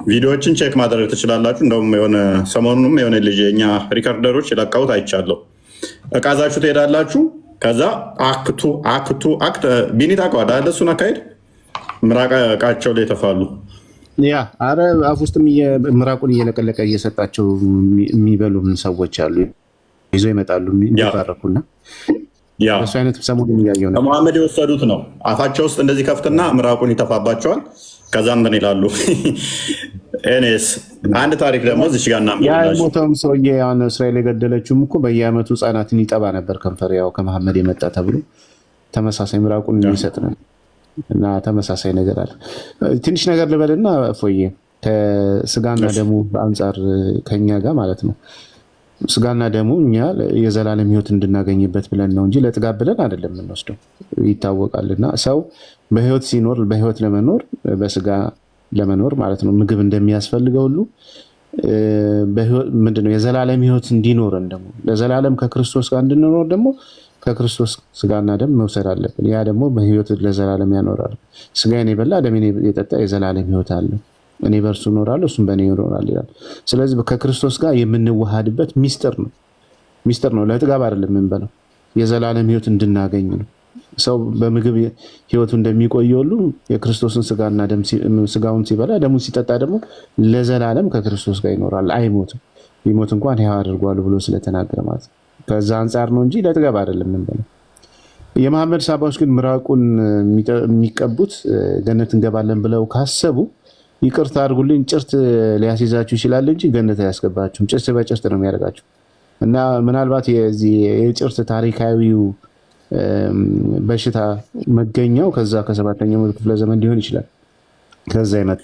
ቪዲዮዎችን ቼክ ማድረግ ትችላላችሁ። እንደውም የሆነ ሰሞኑንም የሆነ ልጅ የኛ ሪከርደሮች የለቀውት አይቻለሁ። እቃ እዛችሁ ትሄዳላችሁ። ከዛ አክት ቢኒ ታውቀዋለህ አይደል? እሱን አካሄድ ምራቅ እቃቸው ላይ ይተፋሉ። ያ አረ አፍ ውስጥ ምራቁን እየለቀለቀ እየሰጣቸው የሚበሉም ሰዎች አሉ። ይዘው ይመጣሉ የሚባረኩና እሱ አይነት ሰሞኑን እያየሁ ነው። ከመሐመድ የወሰዱት ነው። አፋቸው ውስጥ እንደዚህ ከፍትና ምራቁን ይተፋባቸዋል። ከዛ እንትን ይላሉ። እኔስ አንድ ታሪክ ደግሞ እዚች ጋር እናምናለን። የሞተውም ሰውዬ አሁን እስራኤል የገደለችውም እኮ በየአመቱ ህጻናትን ይጠባ ነበር ከንፈር፣ ያው ከመሐመድ የመጣ ተብሎ ተመሳሳይ ምራቁን የሚሰጥ ነው። እና ተመሳሳይ ነገር አለ። ትንሽ ነገር ልበልና ፎዬ ከስጋና ደሙ አንጻር ከኛ ጋር ማለት ነው። ስጋና ደሙ እኛ የዘላለም ህይወት እንድናገኝበት ብለን ነው እንጂ ለጥጋብ ብለን አይደለም የምንወስደው፣ ይታወቃልና ሰው በህይወት ሲኖር በህይወት ለመኖር በስጋ ለመኖር ማለት ነው ምግብ እንደሚያስፈልገው ሁሉ ምንድነው የዘላለም ህይወት እንዲኖረን ደግሞ ለዘላለም ከክርስቶስ ጋር እንድንኖር ደግሞ ከክርስቶስ ስጋና ደም መውሰድ አለብን። ያ ደግሞ በህይወት ለዘላለም ያኖራል። ስጋዬን የበላ ደሜን የጠጣ የዘላለም ህይወት አለ፣ እኔ በእርሱ እኖራለሁ እሱም በእኔ ይኖራል ይላል። ስለዚህ ከክርስቶስ ጋር የምንዋሃድበት ሚስጥር ነው። ለጥጋብ አይደለም የምንበላው፣ የዘላለም ህይወት እንድናገኝ ነው። ሰው በምግብ ህይወቱ እንደሚቆየው ሁሉ የክርስቶስን ስጋና ደም ስጋውን ሲበላ ደሙን ሲጠጣ ደግሞ ለዘላለም ከክርስቶስ ጋር ይኖራል፣ አይሞትም። ቢሞት እንኳን ሕያው አድርጓል ብሎ ስለተናገረ ማለት ነው። ከዛ አንጻር ነው እንጂ ለጥጋብ አይደለም የምንበላው። የመሐመድ ሳባዎች ግን ምራቁን የሚቀቡት ገነት እንገባለን ብለው ካሰቡ ይቅርታ አድርጉልኝ፣ ጭርት ሊያስይዛችሁ ይችላል እንጂ ገነት አያስገባችሁም። ጭርት በጭርት ነው የሚያደርጋችሁ። እና ምናልባት የጭርት ታሪካዊው በሽታ መገኛው ከዛ ከ7ኛው ክፍለ ዘመን ሊሆን ይችላል። ከዛ ይመጣ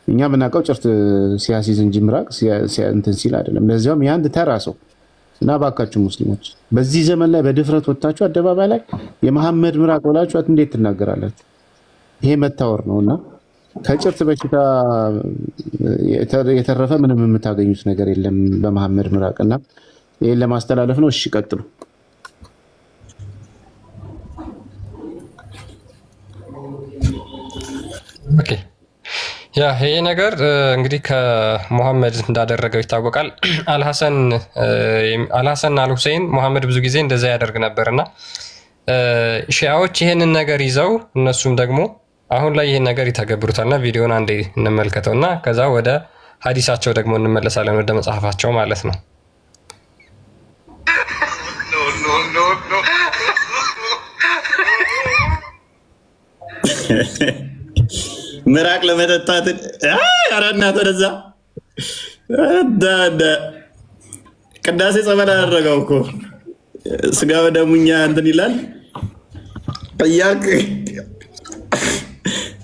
እኛ ብናውቀው ጭርት ሲያስይዝ እንጂ ምራቅ እንትን ሲል አይደለም። ለዚያውም የአንድ ተራ ሰው እና ባካችሁ ሙስሊሞች በዚህ ዘመን ላይ በድፍረት ወጣችሁ አደባባይ ላይ የመሐመድ ምራቅ ብላችሁ እንዴት ትናገራላችሁ? ይሄ መታወር ነውና ከጭርት በሽታ የተረፈ ምንም የምታገኙት ነገር የለም በመሐመድ ምራቅና ይሄን ለማስተላለፍ ነው። እሺ ቀጥሉ። ኦኬ ያ ይሄ ነገር እንግዲህ ከሙሐመድ እንዳደረገው ይታወቃል። አልሐሰን አልሁሴን ሙሐመድ ብዙ ጊዜ እንደዛ ያደርግ ነበርና ሺዓዎች ይሄንን ነገር ይዘው እነሱም ደግሞ አሁን ላይ ይሄን ነገር ይተገብሩታልና ቪዲዮን አንዴ እንመልከተውና ከዛ ወደ ሐዲሳቸው ደግሞ እንመለሳለን፣ ወደ መጽሐፋቸው ማለት ነው። ምራቅ ለመጠጣት አራናት ወደዛ ቅዳሴ ጸበል አደረገው እኮ ስጋ በደሙኛ እንትን ይላል እያልክ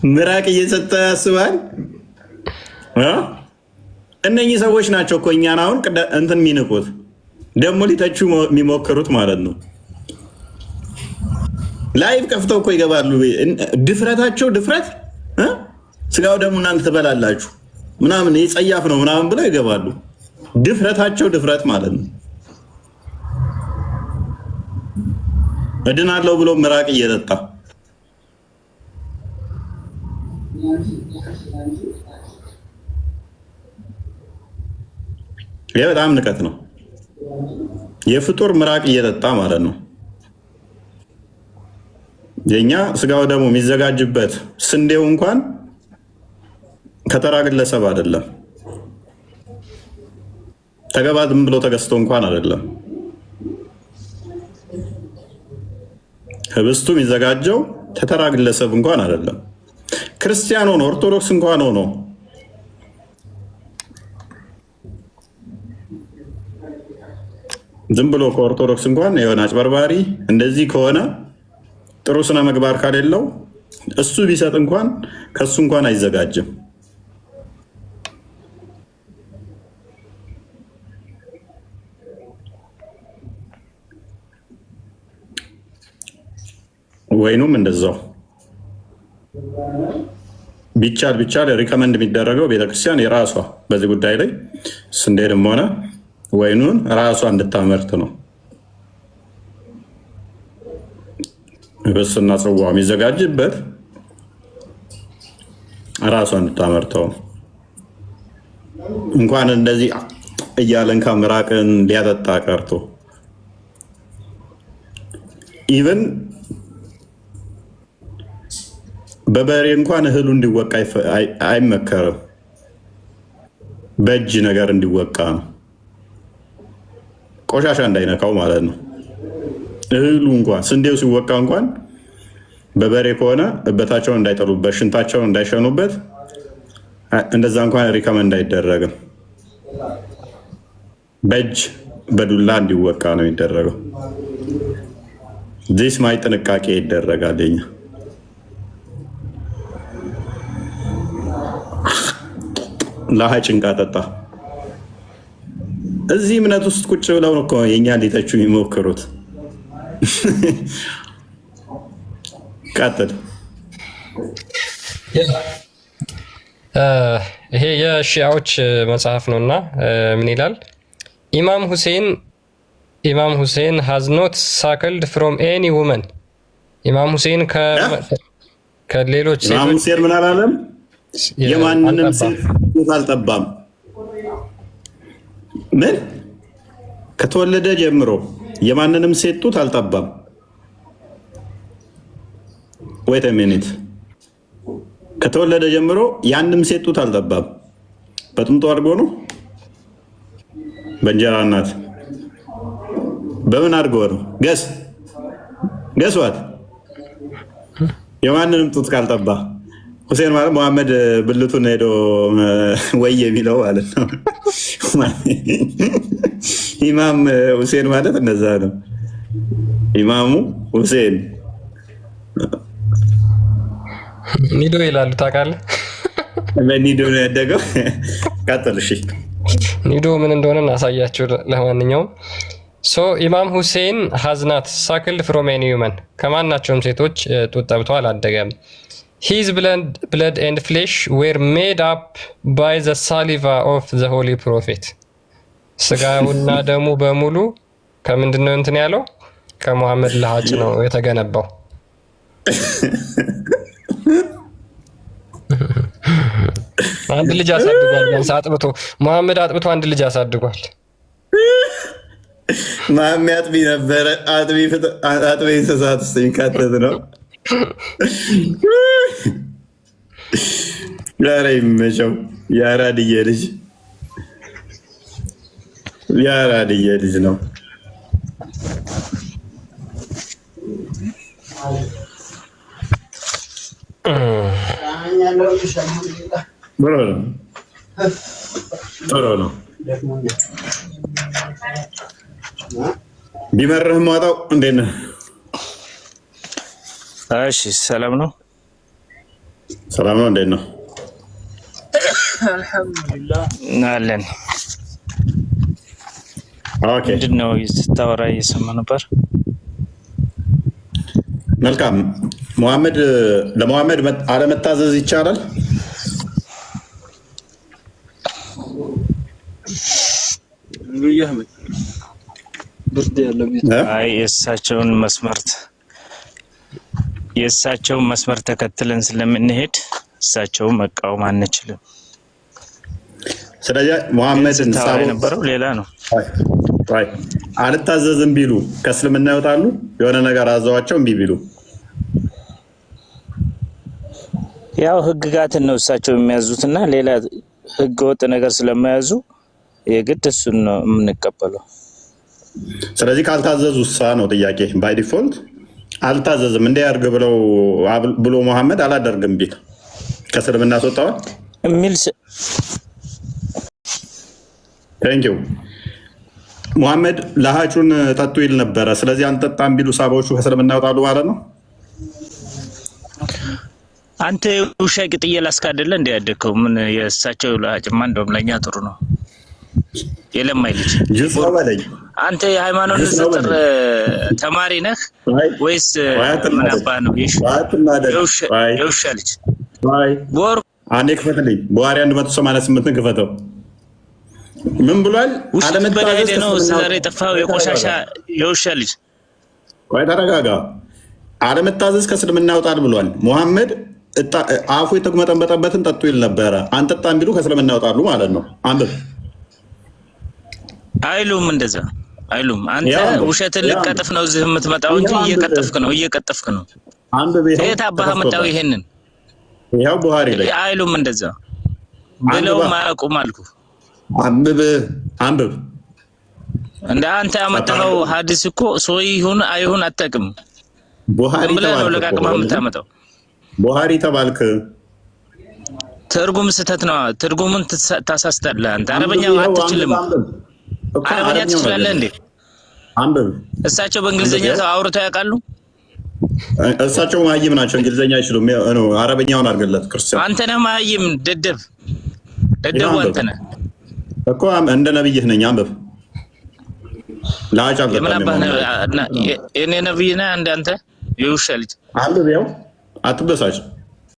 ምራቅ እየሰጠ ያስባል። እነኚህ ሰዎች ናቸው እኮ እኛን አሁን እንትን የሚንቁት ደግሞ ሊተቹ የሚሞክሩት ማለት ነው። ላይቭ ከፍተው እኮ ይገባሉ። ድፍረታቸው ድፍረት ስጋው ደግሞ እናንተ ትበላላችሁ ምናምን ጸያፍ ነው ምናምን ብለው ይገባሉ። ድፍረታቸው ድፍረት ማለት ነው። እድናለሁ ብሎ ምራቅ እየጠጣ ይሄ በጣም ንቀት ነው። የፍጡር ምራቅ እየጠጣ ማለት ነው። የኛ ስጋው ደግሞ የሚዘጋጅበት ስንዴው እንኳን ከተራ ግለሰብ አይደለም፣ ተገባዝም ብሎ ተገዝቶ እንኳን አይደለም። ህብስቱ የሚዘጋጀው ተተራ ግለሰብ እንኳን አይደለም። ክርስቲያን ሆኖ ኦርቶዶክስ እንኳን ሆኖ ዝም ብሎ ከኦርቶዶክስ እንኳን የሆነ አጭበርባሪ እንደዚህ ከሆነ ጥሩ ስነ ምግባር ካሌለው እሱ ቢሰጥ እንኳን ከሱ እንኳን አይዘጋጅም። ወይኑም እንደዛው ቢቻል ሪከመንድ የሚደረገው ቤተክርስቲያን የራሷ በዚህ ጉዳይ ላይ ስንዴንም ሆነ ወይኑን ራሷ እንድታመርት ነው። ህብስትና ጽዋ የሚዘጋጅበት ራሷ እንድታመርተው ነው። እንኳን እንደዚህ እያለን ከምራቅን ሊያጠጣ ቀርቶ ኢቨን በበሬ እንኳን እህሉ እንዲወቃ አይመከርም። በእጅ ነገር እንዲወቃ ነው፣ ቆሻሻ እንዳይነካው ማለት ነው። እህሉ እንኳን ስንዴው ሲወቃ እንኳን በበሬ ከሆነ እበታቸውን እንዳይጠሉበት፣ ሽንታቸውን እንዳይሸኑበት፣ እንደዛ እንኳን ሪከመንድ አይደረግም። በእጅ በዱላ እንዲወቃ ነው የሚደረገው። ዚስ ማይ ጥንቃቄ ይደረጋል። ኛ ለሀ ጭንቃ ጠጣ። እዚህ እምነት ውስጥ ቁጭ ብለው ነው እኮ የእኛ ሊተቹ የሚሞክሩት። ቀጥል። ይሄ የሺያዎች መጽሐፍ ነው እና ምን ይላል? ኢማም ሁሴን ሃዝ ኖት ሳክልድ ፍሮም ኤኒ ውመን። ኢማም ሁሴን ከሌሎች ሴቶች ኢማም ሁሴን ምን አላለም? የማንንም ሴት ጡት አልጠባም። ምን ከተወለደ ጀምሮ የማንንም ሴት ጡት አልጠባም። ወይት ሚኒት ከተወለደ ጀምሮ ያንም ሴት ጡት አልጠባም። በጥምጦ አድርጎ ነው? በእንጀራ እናት በምን አድርጎ ነው? ገስዋት የማንንም ጡት ካልጠባ ሁሴን ማለት መሐመድ ብልቱን ሄዶ ወይ የሚለው ማለት ነው። ኢማም ሁሴን ማለት እንደዛ ነው። ኢማሙ ሁሴን ኒዶ ይላሉ ታውቃለህ? በኒዶ ነው ያደገው። ቀጥል። እሺ ኒዶ ምን እንደሆነ እናሳያችሁ። ለማንኛውም ኢማም ሁሴን ሀዝናት ሳክልድ ፍሮም ኤኒ ውመን፣ ከማናቸውም ሴቶች ጡት ጠብቶ አላደገም። ሂዝ ብለድ ኤንድ ፍሌሽ ዌር ሜድ አፕ ባይ ዘ ሳሊቫ ኦፍ ዘ ሆሊ ፕሮፌት። ስጋውና ደሙ በሙሉ ከምንድን ነው እንትን ያለው? ከሙሐመድ ለሀጭ ነው የተገነባው። አንድ ልጅ አሳድጓል። ቢያንስ አጥብቶ ሙሐመድ አጥብቶ አንድ ልጅ አሳድጓል። ማሚ አጥቢ ነበረ። አጥቢ እንስሳት ውስጥ የሚካተት ነው። ኧረ ይመቸው። የአራድዬ ልጅ ነው። ጥሩ ነው። ቢመርህ ማጣው እንዴት ነህ? እሺ ሰላም ነው። ሰላም ነው። እንዴት ነው? አልሐምዱሊላህ አለን። ኦኬ። ምንድን ነው ስታወራ እየሰማ ነበር። መልካም። ለሙሐመድ አለመታዘዝ ይቻላል? አይ የእሳቸውን መስመር ተከትለን ስለምንሄድ እሳቸውን መቃወም አንችልም። ስለዚህ ሙሐመድን የነበረው ሌላ ነው። አልታዘዝም ቢሉ ከእስልምና ይወጣሉ? የሆነ ነገር አዘዋቸው እምቢ ቢሉ? ያው ህግጋትን ነው እሳቸው የሚያዙትና ሌላ ህገ ወጥ ነገር ስለማያዙ የግድ እሱን ነው የምንቀበለው። ስለዚህ ካልታዘዙ እሳ ነው ጥያቄ። ባይ ዲፎልት አልታዘዝም እንዲያርግ ብሎ ሙሐመድ አላደርግም ቢል ከእስልምና አስወጣዋል የሚል ቴንኪው። ሙሐመድ ለሀጩን ጠጡ ይል ነበረ። ስለዚህ አንጠጣም ቢሉ ሳባዎቹ ከእስልምና ይወጣሉ ማለት ነው። አንተ ውሻ ቅጥዬ ላስካደለ እንደ ያደከው ምን የእሳቸው ለሀጭማ እንደውም ለእኛ ጥሩ ነው። የለማይ ልጅ አንተ የሃይማኖት ንጽጽር ተማሪ ነህ ወይስ ምን አባ ነው? የውሻ ልጅ አንዴ ክፈትልኝ። ቡሃሪ 188 ክፈተው። ምን ብሏል? አለመታዘዝ ነው ዛሬ የጠፋው የቆሻሻ የውሻ ልጅ። ቆይ ተረጋጋ። አለመታዘዝ ከእስልምና ያወጣል ብሏል። ሙሐመድ አፉ የተጉመጠመጠበትን ጠጡ ይል ነበረ። አንጠጣም ቢሉ ከእስልምና ያወጣሉ ማለት ነው። አንብብ። አይሉም እንደዛ አይሉም። አንተ ውሸትን ልቀጥፍ ነው እዚህ የምትመጣው እንጂ እየቀጠፍክ ነው። አንብብ። የት አባህ መጣው ይሄንን? ይሄው ቡሃሪ ላይ አይሉም እንደዛ ብለው ማያውቁም አልኩ። አንብብ። እንደ አንተ ያመጣው ሐዲስ እኮ ሰው ይሁን አይሁን አታውቅም። ቡሃሪ የምታመጣው ቡሃሪ ተባልክ። ትርጉም ስህተት ነው። ትርጉሙን ታሳስታለህ አንተ። አረበኛ አትችልም። አረበኛ ትችላለህ እንዴ? አንብብ። እሳቸው በእንግሊዝኛ አውርተው ያውቃሉ? እሳቸው መሀይም ናቸው። እንግሊዝኛ አይችሉም። አረበኛውን አድርገለት ክርስቲያን። አንተ ነህ መሀይም፣ ደደብ አንተ ነህ እኮ። እንደ ነብይህ ነኝ። አንብብ። ላጫ የኔ ነብይ ነህ እንደ አንተ የውሻ ልጅ። አንብብ። ያው አትበሳጭ።